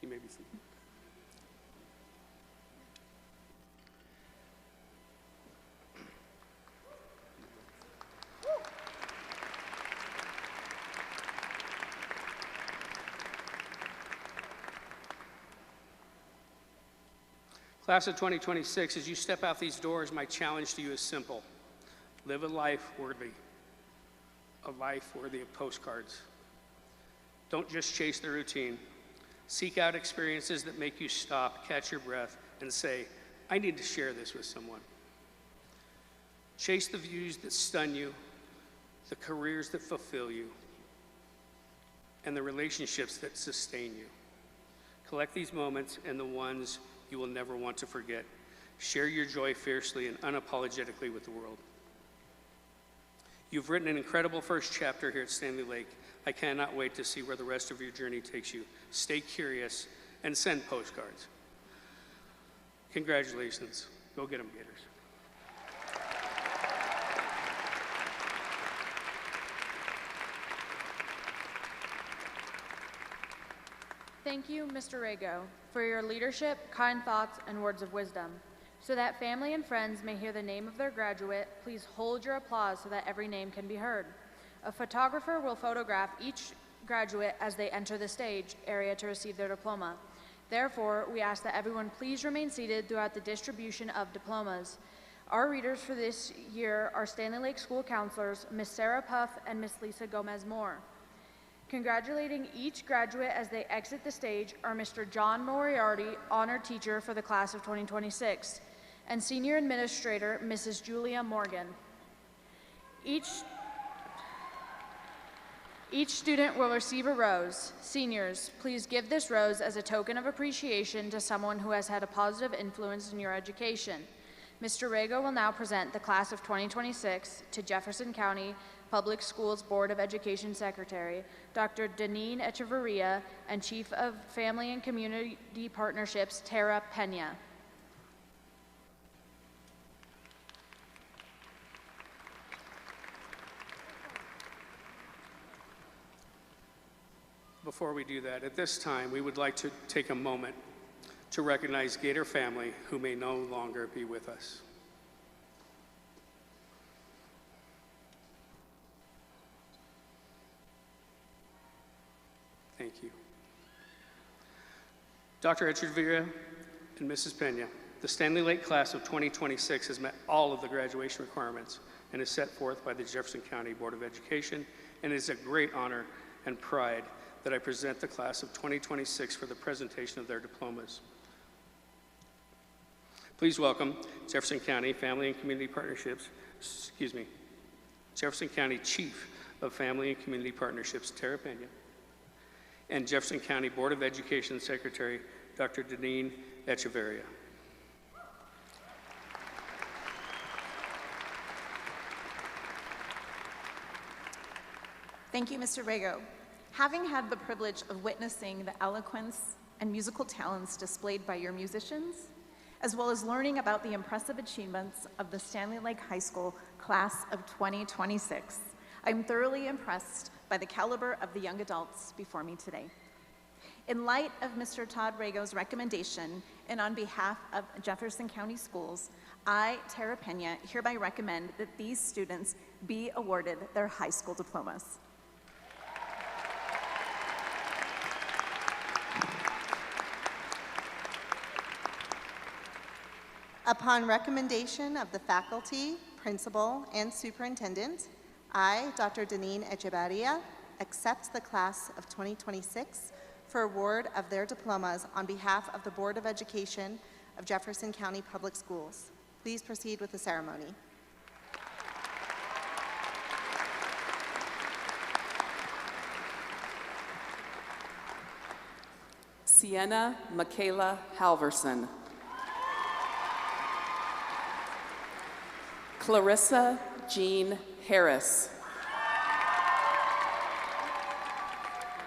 You may be seated. Class of 2026, as you step out these doors, my challenge to you is simple. Live a life worthy of postcards. Don't just chase the routine. Seek out experiences that make you stop, catch your breath, and say, I need to share this with someone. Chase the views that stun you, the careers that fulfill you, and the relationships that sustain you. Collect these moments and the ones you will never want to forget. Share your joy fiercely and unapologetically with the world. You've written an incredible first chapter here at Standley Lake. I cannot wait to see where the rest of your journey takes you. Stay curious and send postcards. Congratulations. Go get them, Gators. Thank you, Mr. Rago, for your leadership, kind thoughts, and words of wisdom. So that family and friends may hear the name of their graduate, please hold your applause so that every name can be heard. A photographer will photograph each graduate as they enter the stage area to receive their diploma. Therefore, we ask that everyone please remain seated throughout the distribution of diplomas. Our readers for this year are Standley Lake School Counselors, Ms. Sarah Puff and Ms. Lisa Gomez-Moore. Congratulating each graduate as they exit the stage are Mr. John Moriarty, Honored Teacher for the Class of 2026, and Senior Administrator, Mrs. Julia Morgan. Each student will receive a rose. Seniors, please give this rose as a token of appreciation to someone who has had a positive influence in your education. Mr. Rago will now present the Class of 2026 to Jefferson County Public Schools Board of Education Secretary, Dr. Deneen Echeverria, and Chief of Family and Community Partnerships, Tara Pena. Before we do that, at this time, we would like to take a moment to recognize Gator family who may no longer be with us. Thank you. Dr. Echeverria and Mrs. Pena, the Standley Lake class of 2026 has met all of the graduation requirements and is set forth by the Jefferson County Board of Education, and it is a great honor and pride that I present the class of 2026 for the presentation of their diplomas. Please welcome Jefferson County Family and Community Partnerships, Jefferson County Chief of Family and Community Partnerships, Tara Pena, and Jefferson County Board of Education Secretary, Dr. Deneen Echeverria. Thank you, Mr. Rego. Having had the privilege of witnessing the eloquence and musical talents displayed by your musicians, as well as learning about the impressive achievements of the Standley Lake High School class of 2026, I'm thoroughly impressed by the caliber of the young adults before me today. In light of Mr. Todd Rego's recommendation, and on behalf of Jefferson County Schools, I, Tara Pena, hereby recommend that these students be awarded their high school diplomas. Upon recommendation of the faculty, principal, and superintendent, I, Dr. Deneen Echeverria, accept the class of 2026 for award of their diplomas on behalf of the Board of Education of Jefferson County Public Schools. Please proceed with the ceremony. Sienna Michaela Halverson. Clarissa Jean Harris.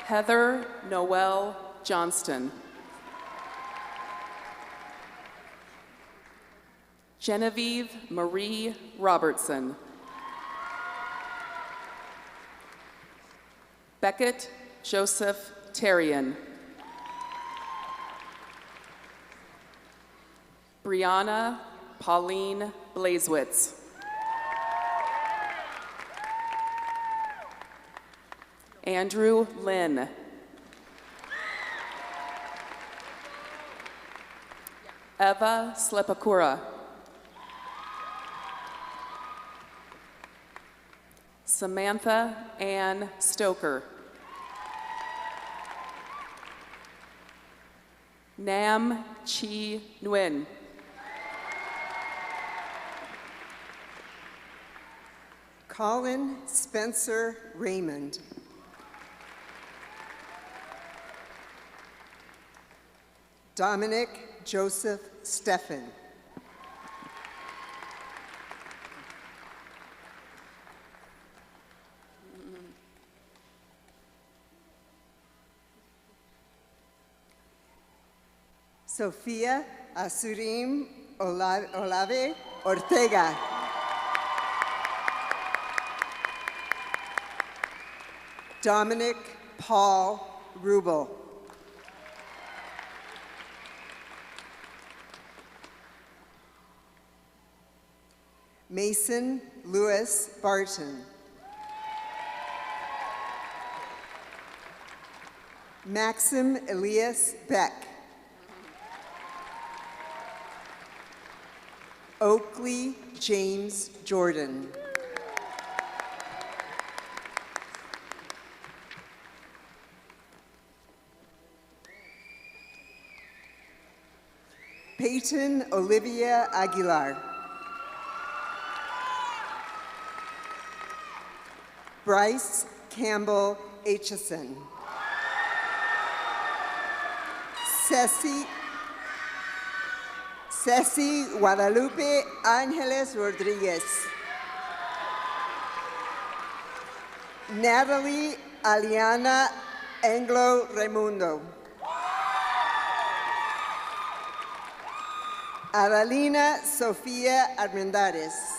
Heather Noel Johnston. Genevieve Marie Robertson. Beckett Joseph Terrian. Brianna Pauline Blazewitz. Andrew Lynn. Eva Slepakura. Samantha Ann Stoker. Nam Chi Nguyen. Colin Spencer Raymond. Dominic Joseph Steffen. Sofia Asurim Olave Ortega. Dominic Paul Rubel. Mason Lewis Barton. Maxim Elias Beck. Oakley James Jordan. Peyton Olivia Aguilar. Bryce Campbell Aitchison. Ceci Guadalupe Angeles Rodriguez. Natalie Aliana Anglo Raimundo. Adalina Sofia Armendariz.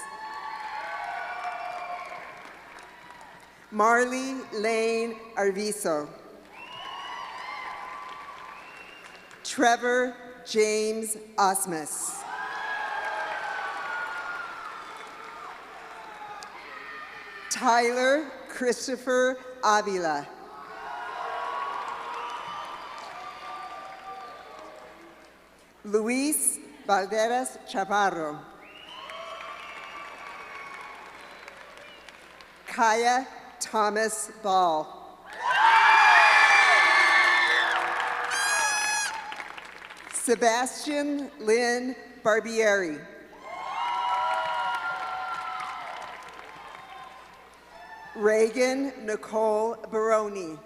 Marley Lane Arvizo. Trevor James Osmus. Tyler Christopher Avila. Luis Valderas Chaparro. Kaya Thomas Ball. Sebastian Lynn Barbieri. Reagan Nicole Baroni.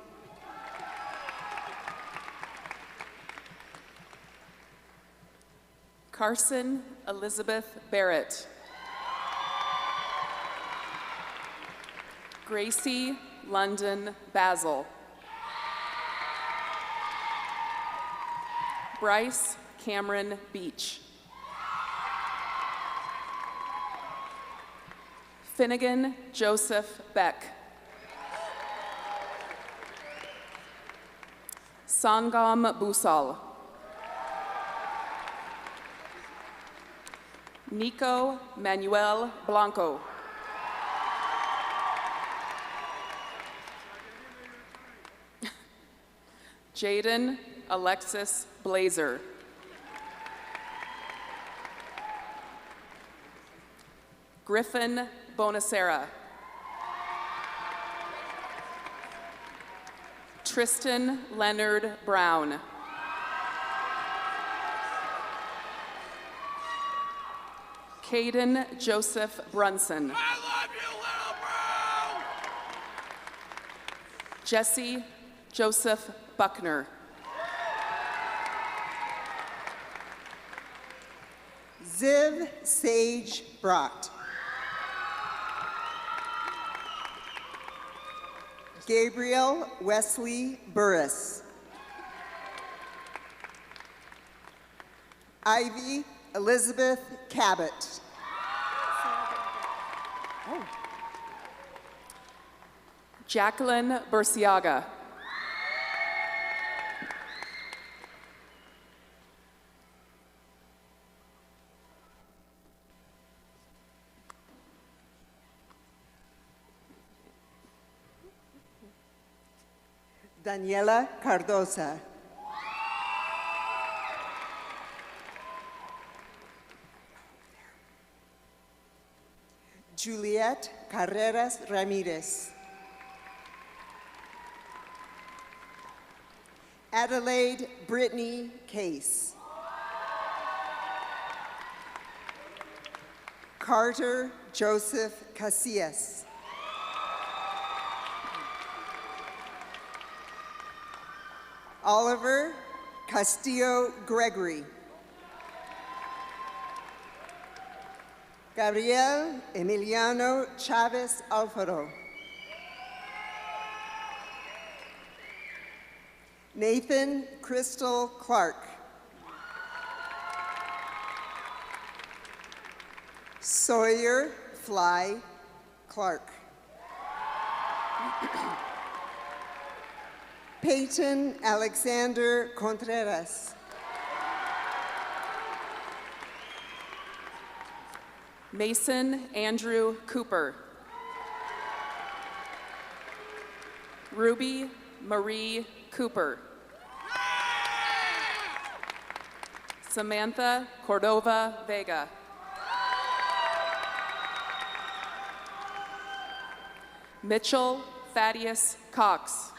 Carson Elizabeth Barrett. Gracie London Basil. Bryce Cameron Beach. Finnegan Joseph Beck. Sangam Busal. Nico Manuel Blanco. Jaden Alexis Blazer. Griffin Bonacera. Tristan Leonard Brown. Caden Joseph Brunson. I love you, little bro! Jesse Joseph Buckner. Ziv Sage Brock. Gabriel Wesley Burris. Ivy Elizabeth Cabot. Jacqueline Burciaga. Daniela Cardosa. Juliet Carreras Ramirez. Adelaide Brittany Case. Carter Joseph Casillas. Oliver Castillo Gregory. Gabriel Emiliano Chavez Alfaro. Nathan Crystal Clark. Sawyer Fly Clark. Peyton Alexander Contreras. Mason Andrew Cooper. Ruby Marie Cooper. Samantha Cordova Vega. Mitchell Thaddeus Cox.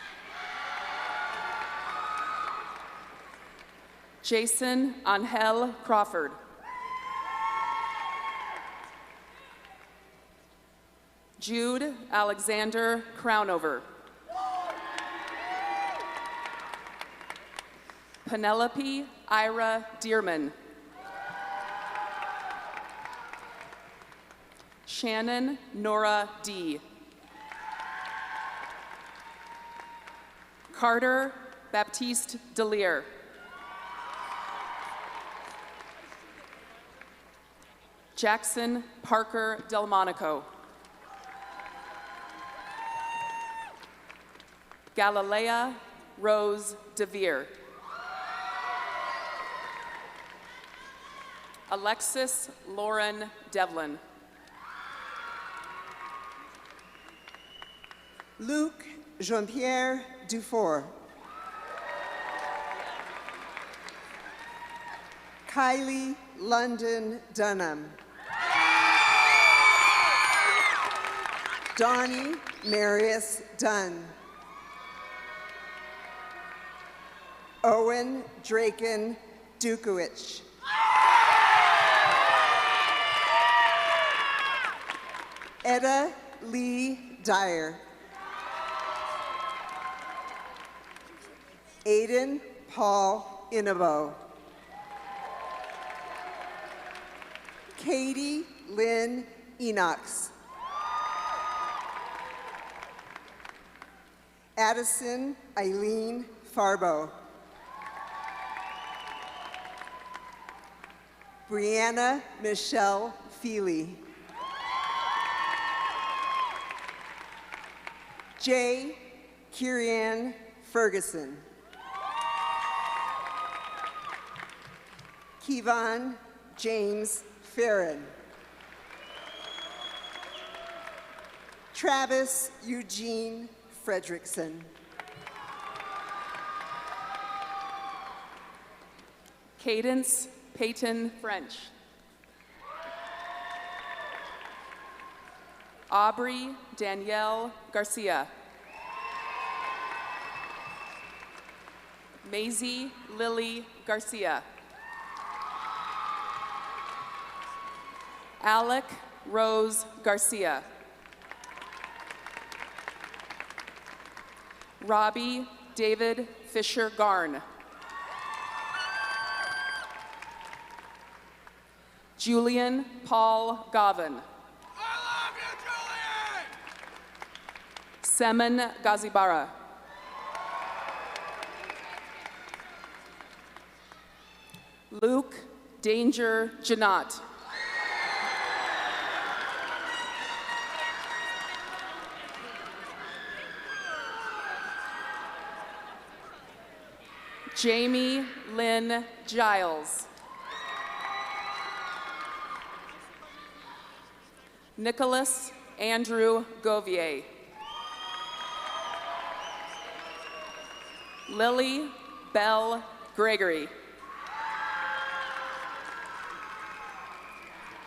Jason Angel Crawford. Jude Alexander Crownover. Penelope Ira Dearman. Shannon Nora D. Carter Baptiste Delir. Jackson Parker Delmonico. Galilea Rose DeVere. Alexis Lauren Devlin. Luc Jean-Pierre Dufour. Kylie London Dunham. Donnie Marius Dunn. Owen Draken Dukowicz. Etta Lee Dyer. Aiden Paul Inabo. Katie Lynn Enox. Addison Eileen Farbo. Brianna Michelle Feely. J. Kirian Ferguson. Kevon James Farron. Travis Eugene Fredrickson. Cadence Peyton French. Aubrey Danielle Garcia. Maisie Lily Garcia. Alec Rose Garcia. Robbie David Fisher Garn. Julian Paul Gavin. I love you, Julian! Semen Gazibara. Luke Danger Janot. Jamie Lynn Giles. Nicholas Andrew Govier. Lily Bell Gregory.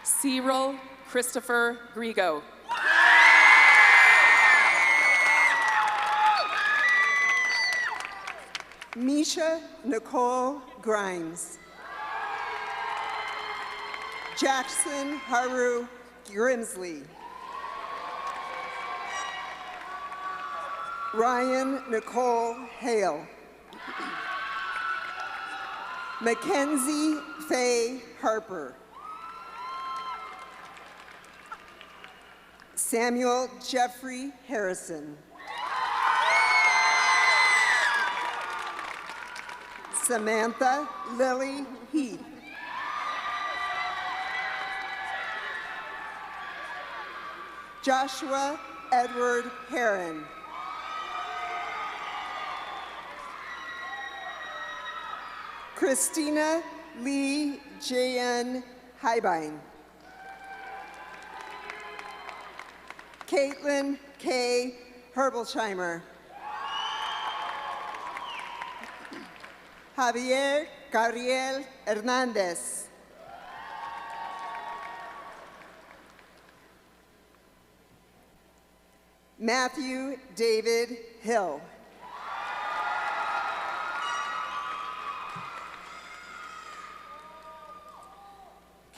Cyril Christopher Grigo. Misha Nicole Grimes. Jackson Haru Grimsley. Ryan Nicole Hale. Mackenzie Faye Harper. Samuel Jeffrey Harrison. Samantha Lily Heath. Joshua Edward Heron. Christina Lee J.N. Highbine. Caitlin K. Herbolsheimer. Javier Gabriel Hernandez. Matthew David Hill.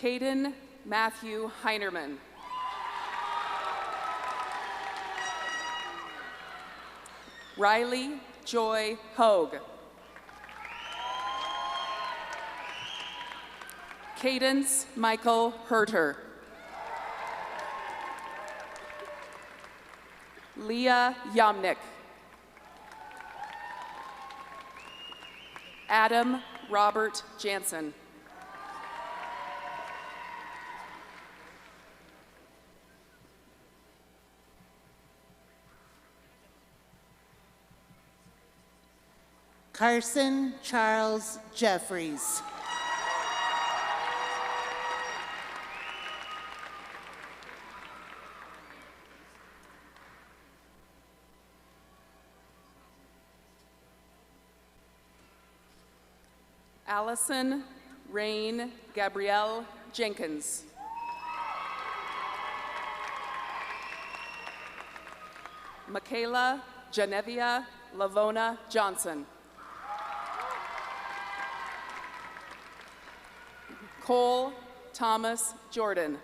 Caden Matthew Heinerman. Riley Joy Hogue. Cadence Michael Herter. Leah Yomnick. Adam Robert Jansen. Carson Charles Jeffries. Allison Rain Gabrielle Jenkins. Michaela Genevia Lavona Johnson. Cole Thomas Jordan.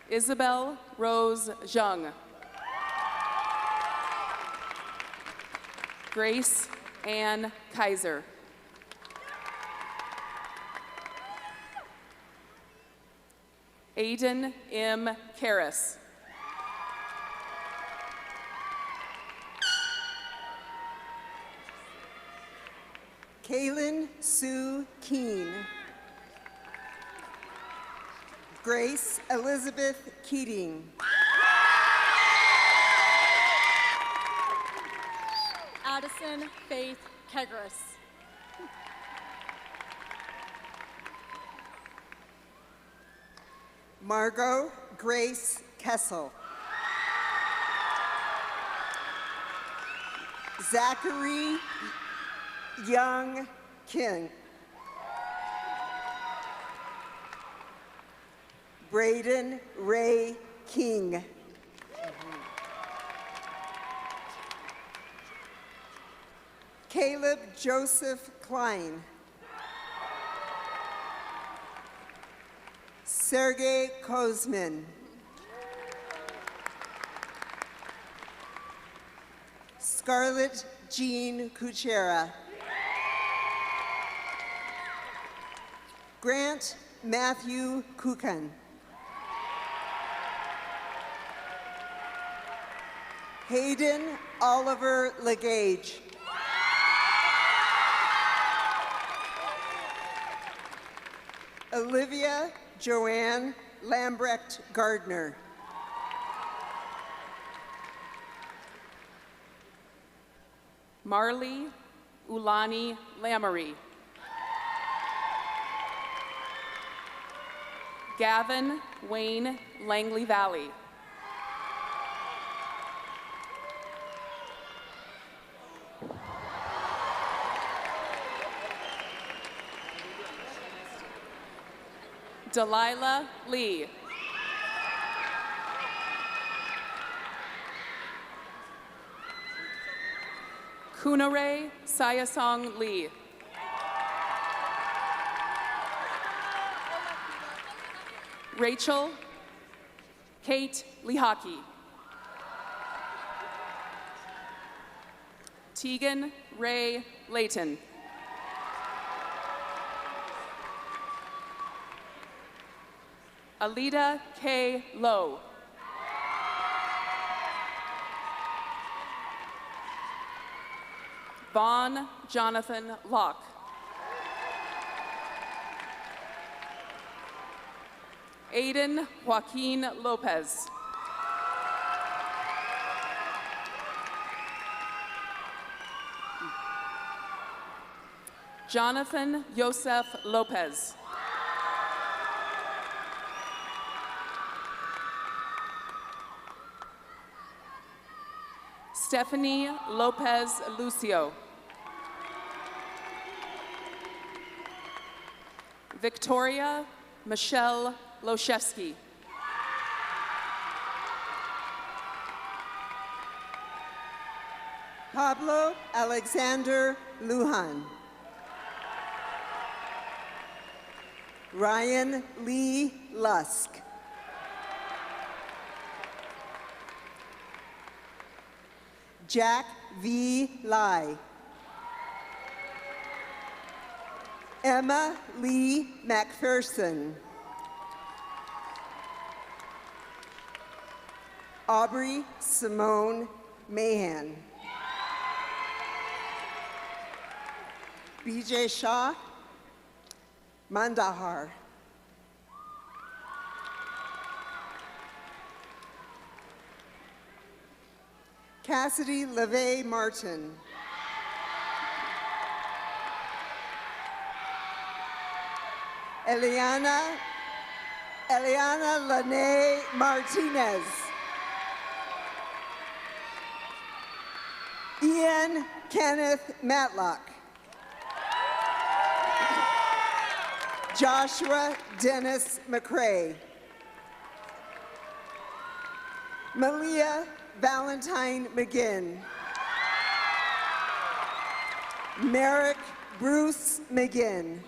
Isabel Rose Zhang. Grace Ann Kaiser. Aiden M. Karras. Kaylin Sue Keene. Grace Elizabeth Keating. Addison Faith Kegris. Margot Grace Kessel. Zachary Young King. Braden Ray King. Caleb Joseph Klein. Sergey Kozmin. Scarlett Jean Kuchera. Grant Matthew Kukan. Hayden Oliver Legage. Olivia Joanne Lambrecht Gardner. Marley Ulani Lamory. Gavin Wayne Langley Valley. Delilah Lee. Kunare Sayasong Lee. Rachel Kate Lihaki. Tegan Ray Layton. Alida K. Lowe. Vaughn Jonathan Locke. Aiden Joaquin Lopez. Jonathan Yosef Lopez. Stephanie Lopez Lucio. Victoria Michelle Loshevsky. Pablo Alexander Lujan. Ryan Lee Lusk. Jack V. Lai. Emma Lee McPherson. Aubrey Simone Mahan. BJ Shah. Mandahar. Cassidy LeVay Martin. Eliana Lene Martinez. Ian Kenneth Matlock. Joshua Dennis McCrae. Malia Valentine McGinn. Merrick Bruce McGinn.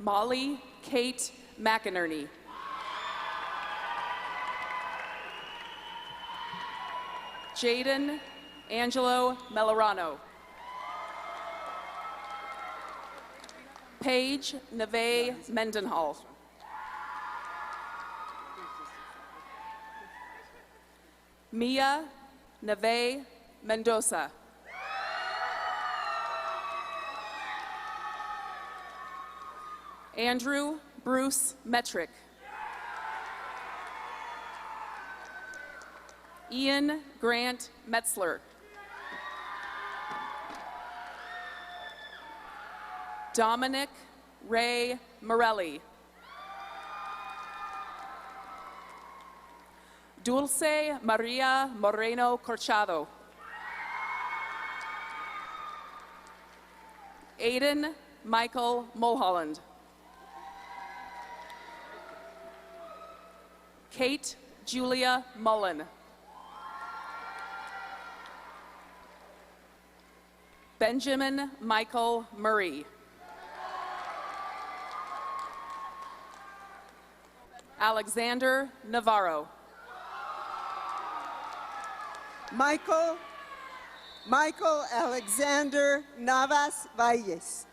Molly Kate McInerney. Jaden Angelo Melorano. Paige Neve Mendenhall. Mia Neve Mendoza. Andrew Bruce Metrick. Ian Grant Metzler. Dominic Ray Morelli. Dulce Maria Moreno Corchado. Aiden Michael Mulholland. Kate Julia Mullen. Benjamin Michael Murray. Alexander Navarro. Michael Alexander Navas Valles.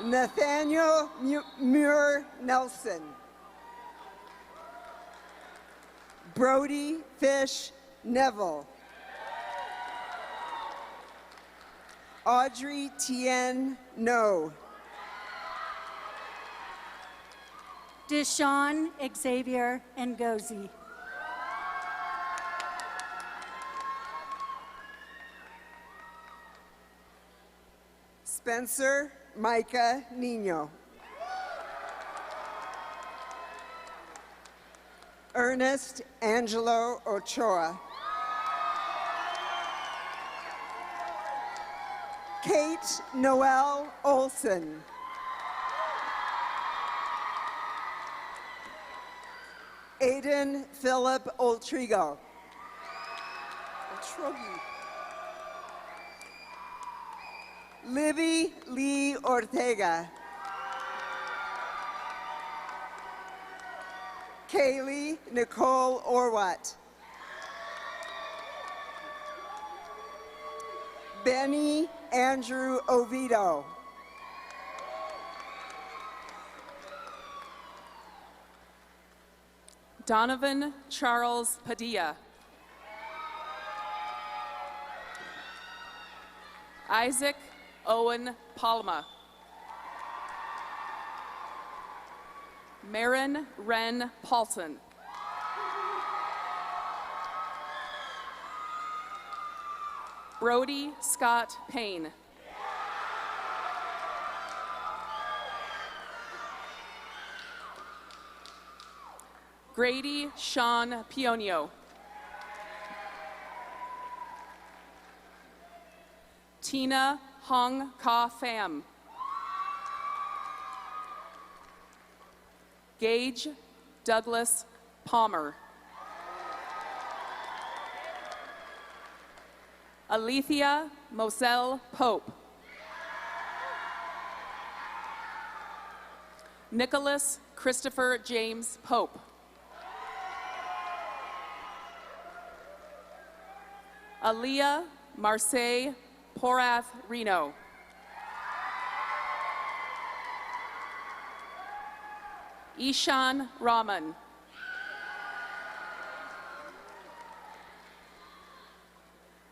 Nathaniel Muir Nelson. Brody Fish Neville. Audrey Tien No. Deshaun Xavier Ngozi. Spencer Micah Nino. Ernest Angelo Ochoa. Kate Noel Olson. Aiden Philip Oltrigo. Libby Lee Ortega. Kaylee Nicole Orwat. Benny Andrew Oviedo. Donovan Charles Padilla. Isaac Owen Palma. Marin Wren Paulson. Brody Scott Payne. Grady Sean Pionio. Tina Hong Ka Pham. Gage Douglas Palmer. Alethea Moselle Pope. Nicholas Christopher James Pope. Aaliyah Marseille Porath Reno. Ishan Raman.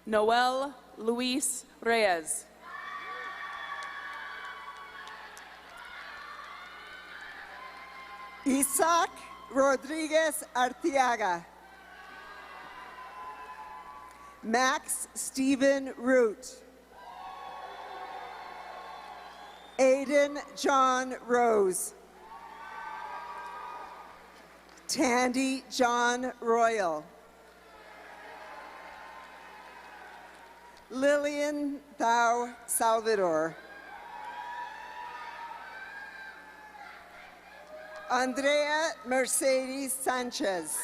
Noel Luis Reyes. Isaac Rodriguez Arteaga. Max Stephen Root. Aiden John Rose. Tandy John Royal. Lillian Thou Salvador. Andrea Mercedes Sanchez.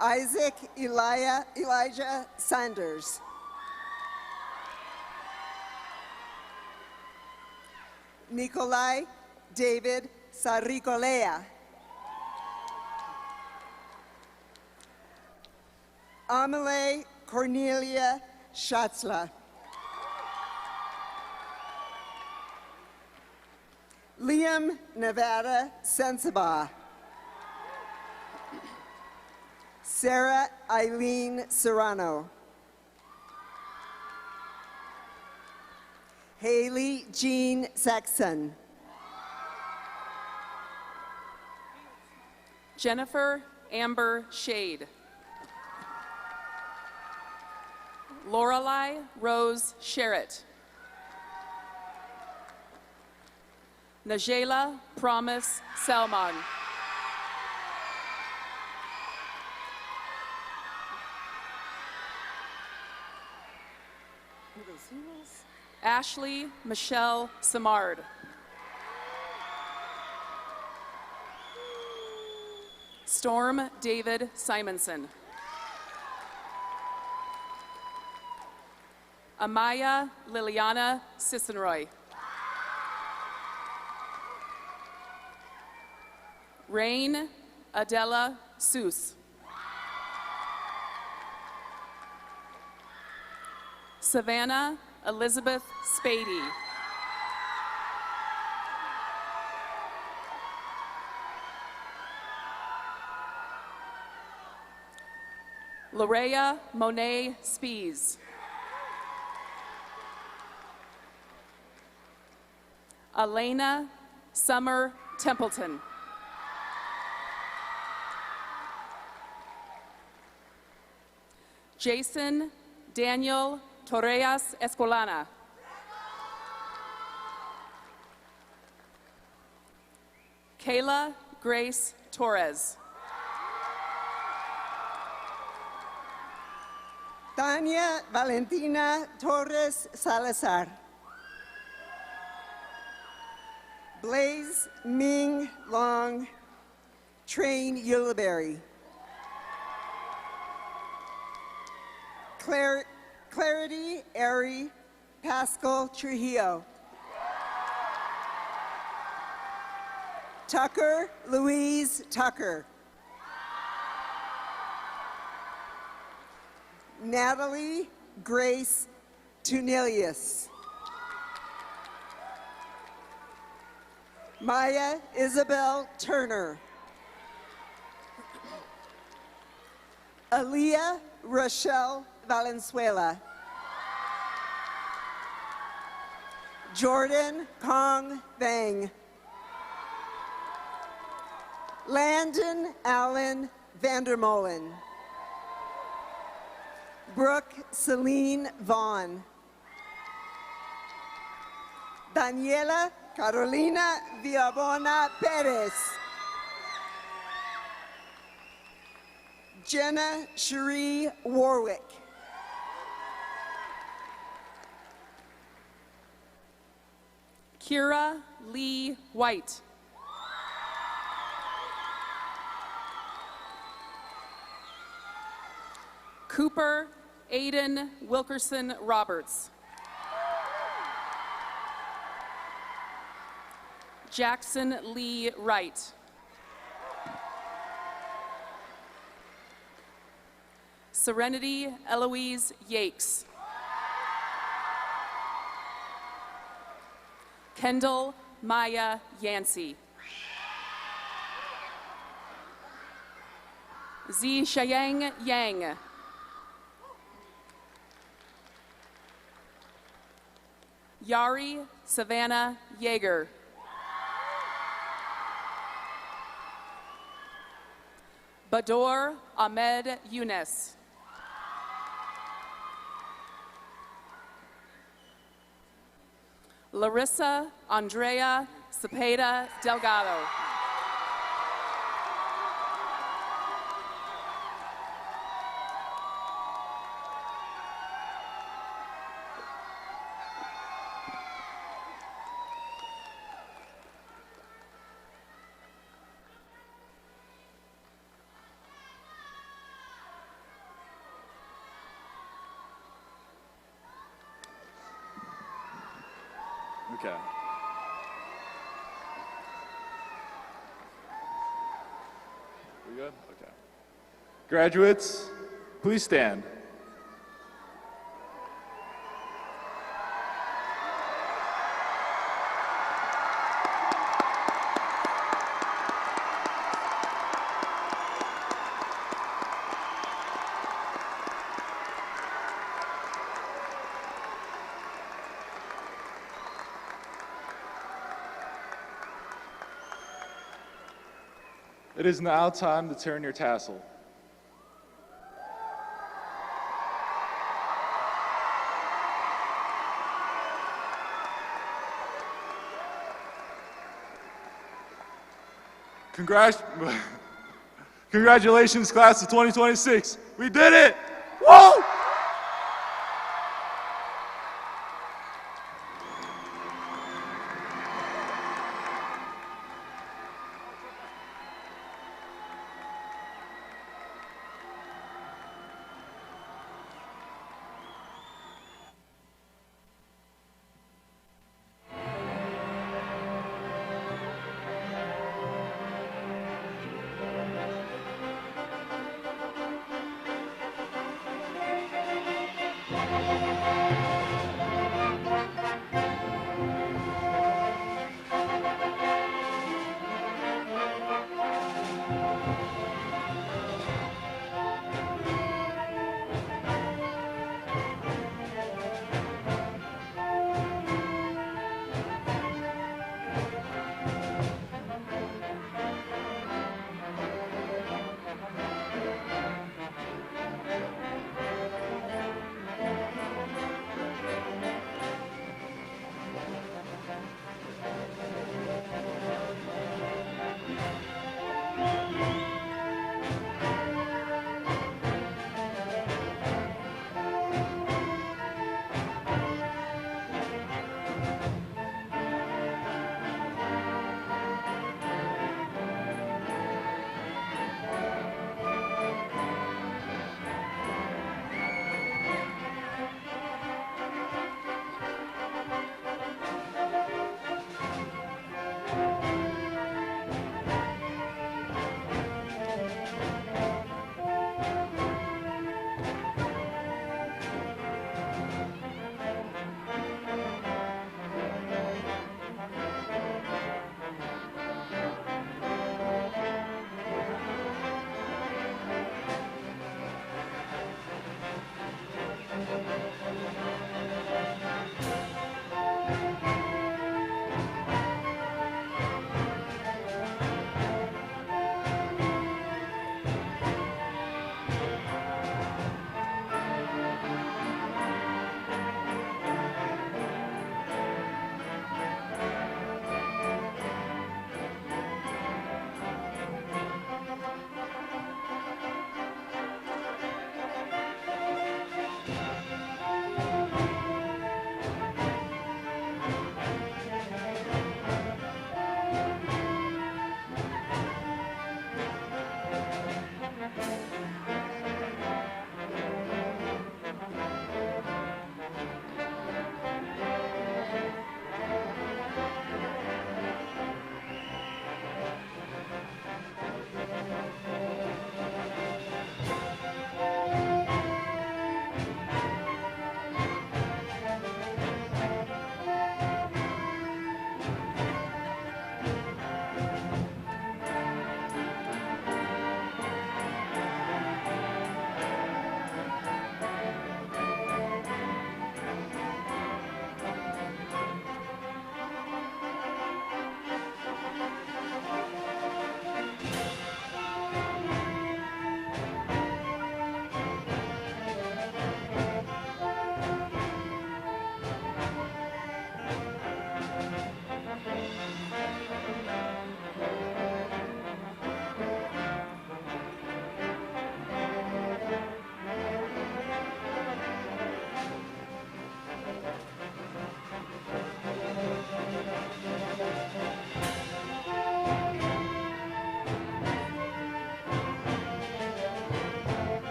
Isaac Elijah Sanders. Nikolai David Sarricolea. Amelie Cornelia Schatzler. Liam Nevada Sensabaugh. Sarah Eileen Serrano. Haley Jean Saxon. Jennifer Amber Shade. Lorelei Rose Sherritt. Najela Promise Salmon. Ashley Michelle Samard. Storm David Simonson. Amaya Liliana Sissenroy. Rain Adela Seuss. Savannah Elizabeth Spady. Lorea Monet Spees. Elena Summer Templeton. Jason Daniel Torreas Escolana. Kayla Grace Torres. Tania Valentina Torres Salazar. Blaze Ming Long Train Ulibarri. Clarity Ari Pascal Trujillo. Tucker Louise Tucker. Natalie Grace Tunilius. Maya Isabel Turner. Aaliyah Rochelle Valenzuela. Jordan Kong Vang. Landon Allen Vandermolen. Brooke Celine Vaughn. Daniela Carolina Villabona Perez. Jenna Cherie Warwick. Kira Lee White. Cooper Aiden Wilkerson Roberts. Jackson Lee Wright. Serenity Eloise Yakes. Kendall Maya Yancey. Zi Shayang Yang. Yari Savannah Yeager. Bador Ahmed Younes. Larissa Andrea Cepeda Delgado. Okay. We good? Okay. Graduates, please stand. It is now time to turn your tassel. Congratulations, class of 2026. We did it! Woo!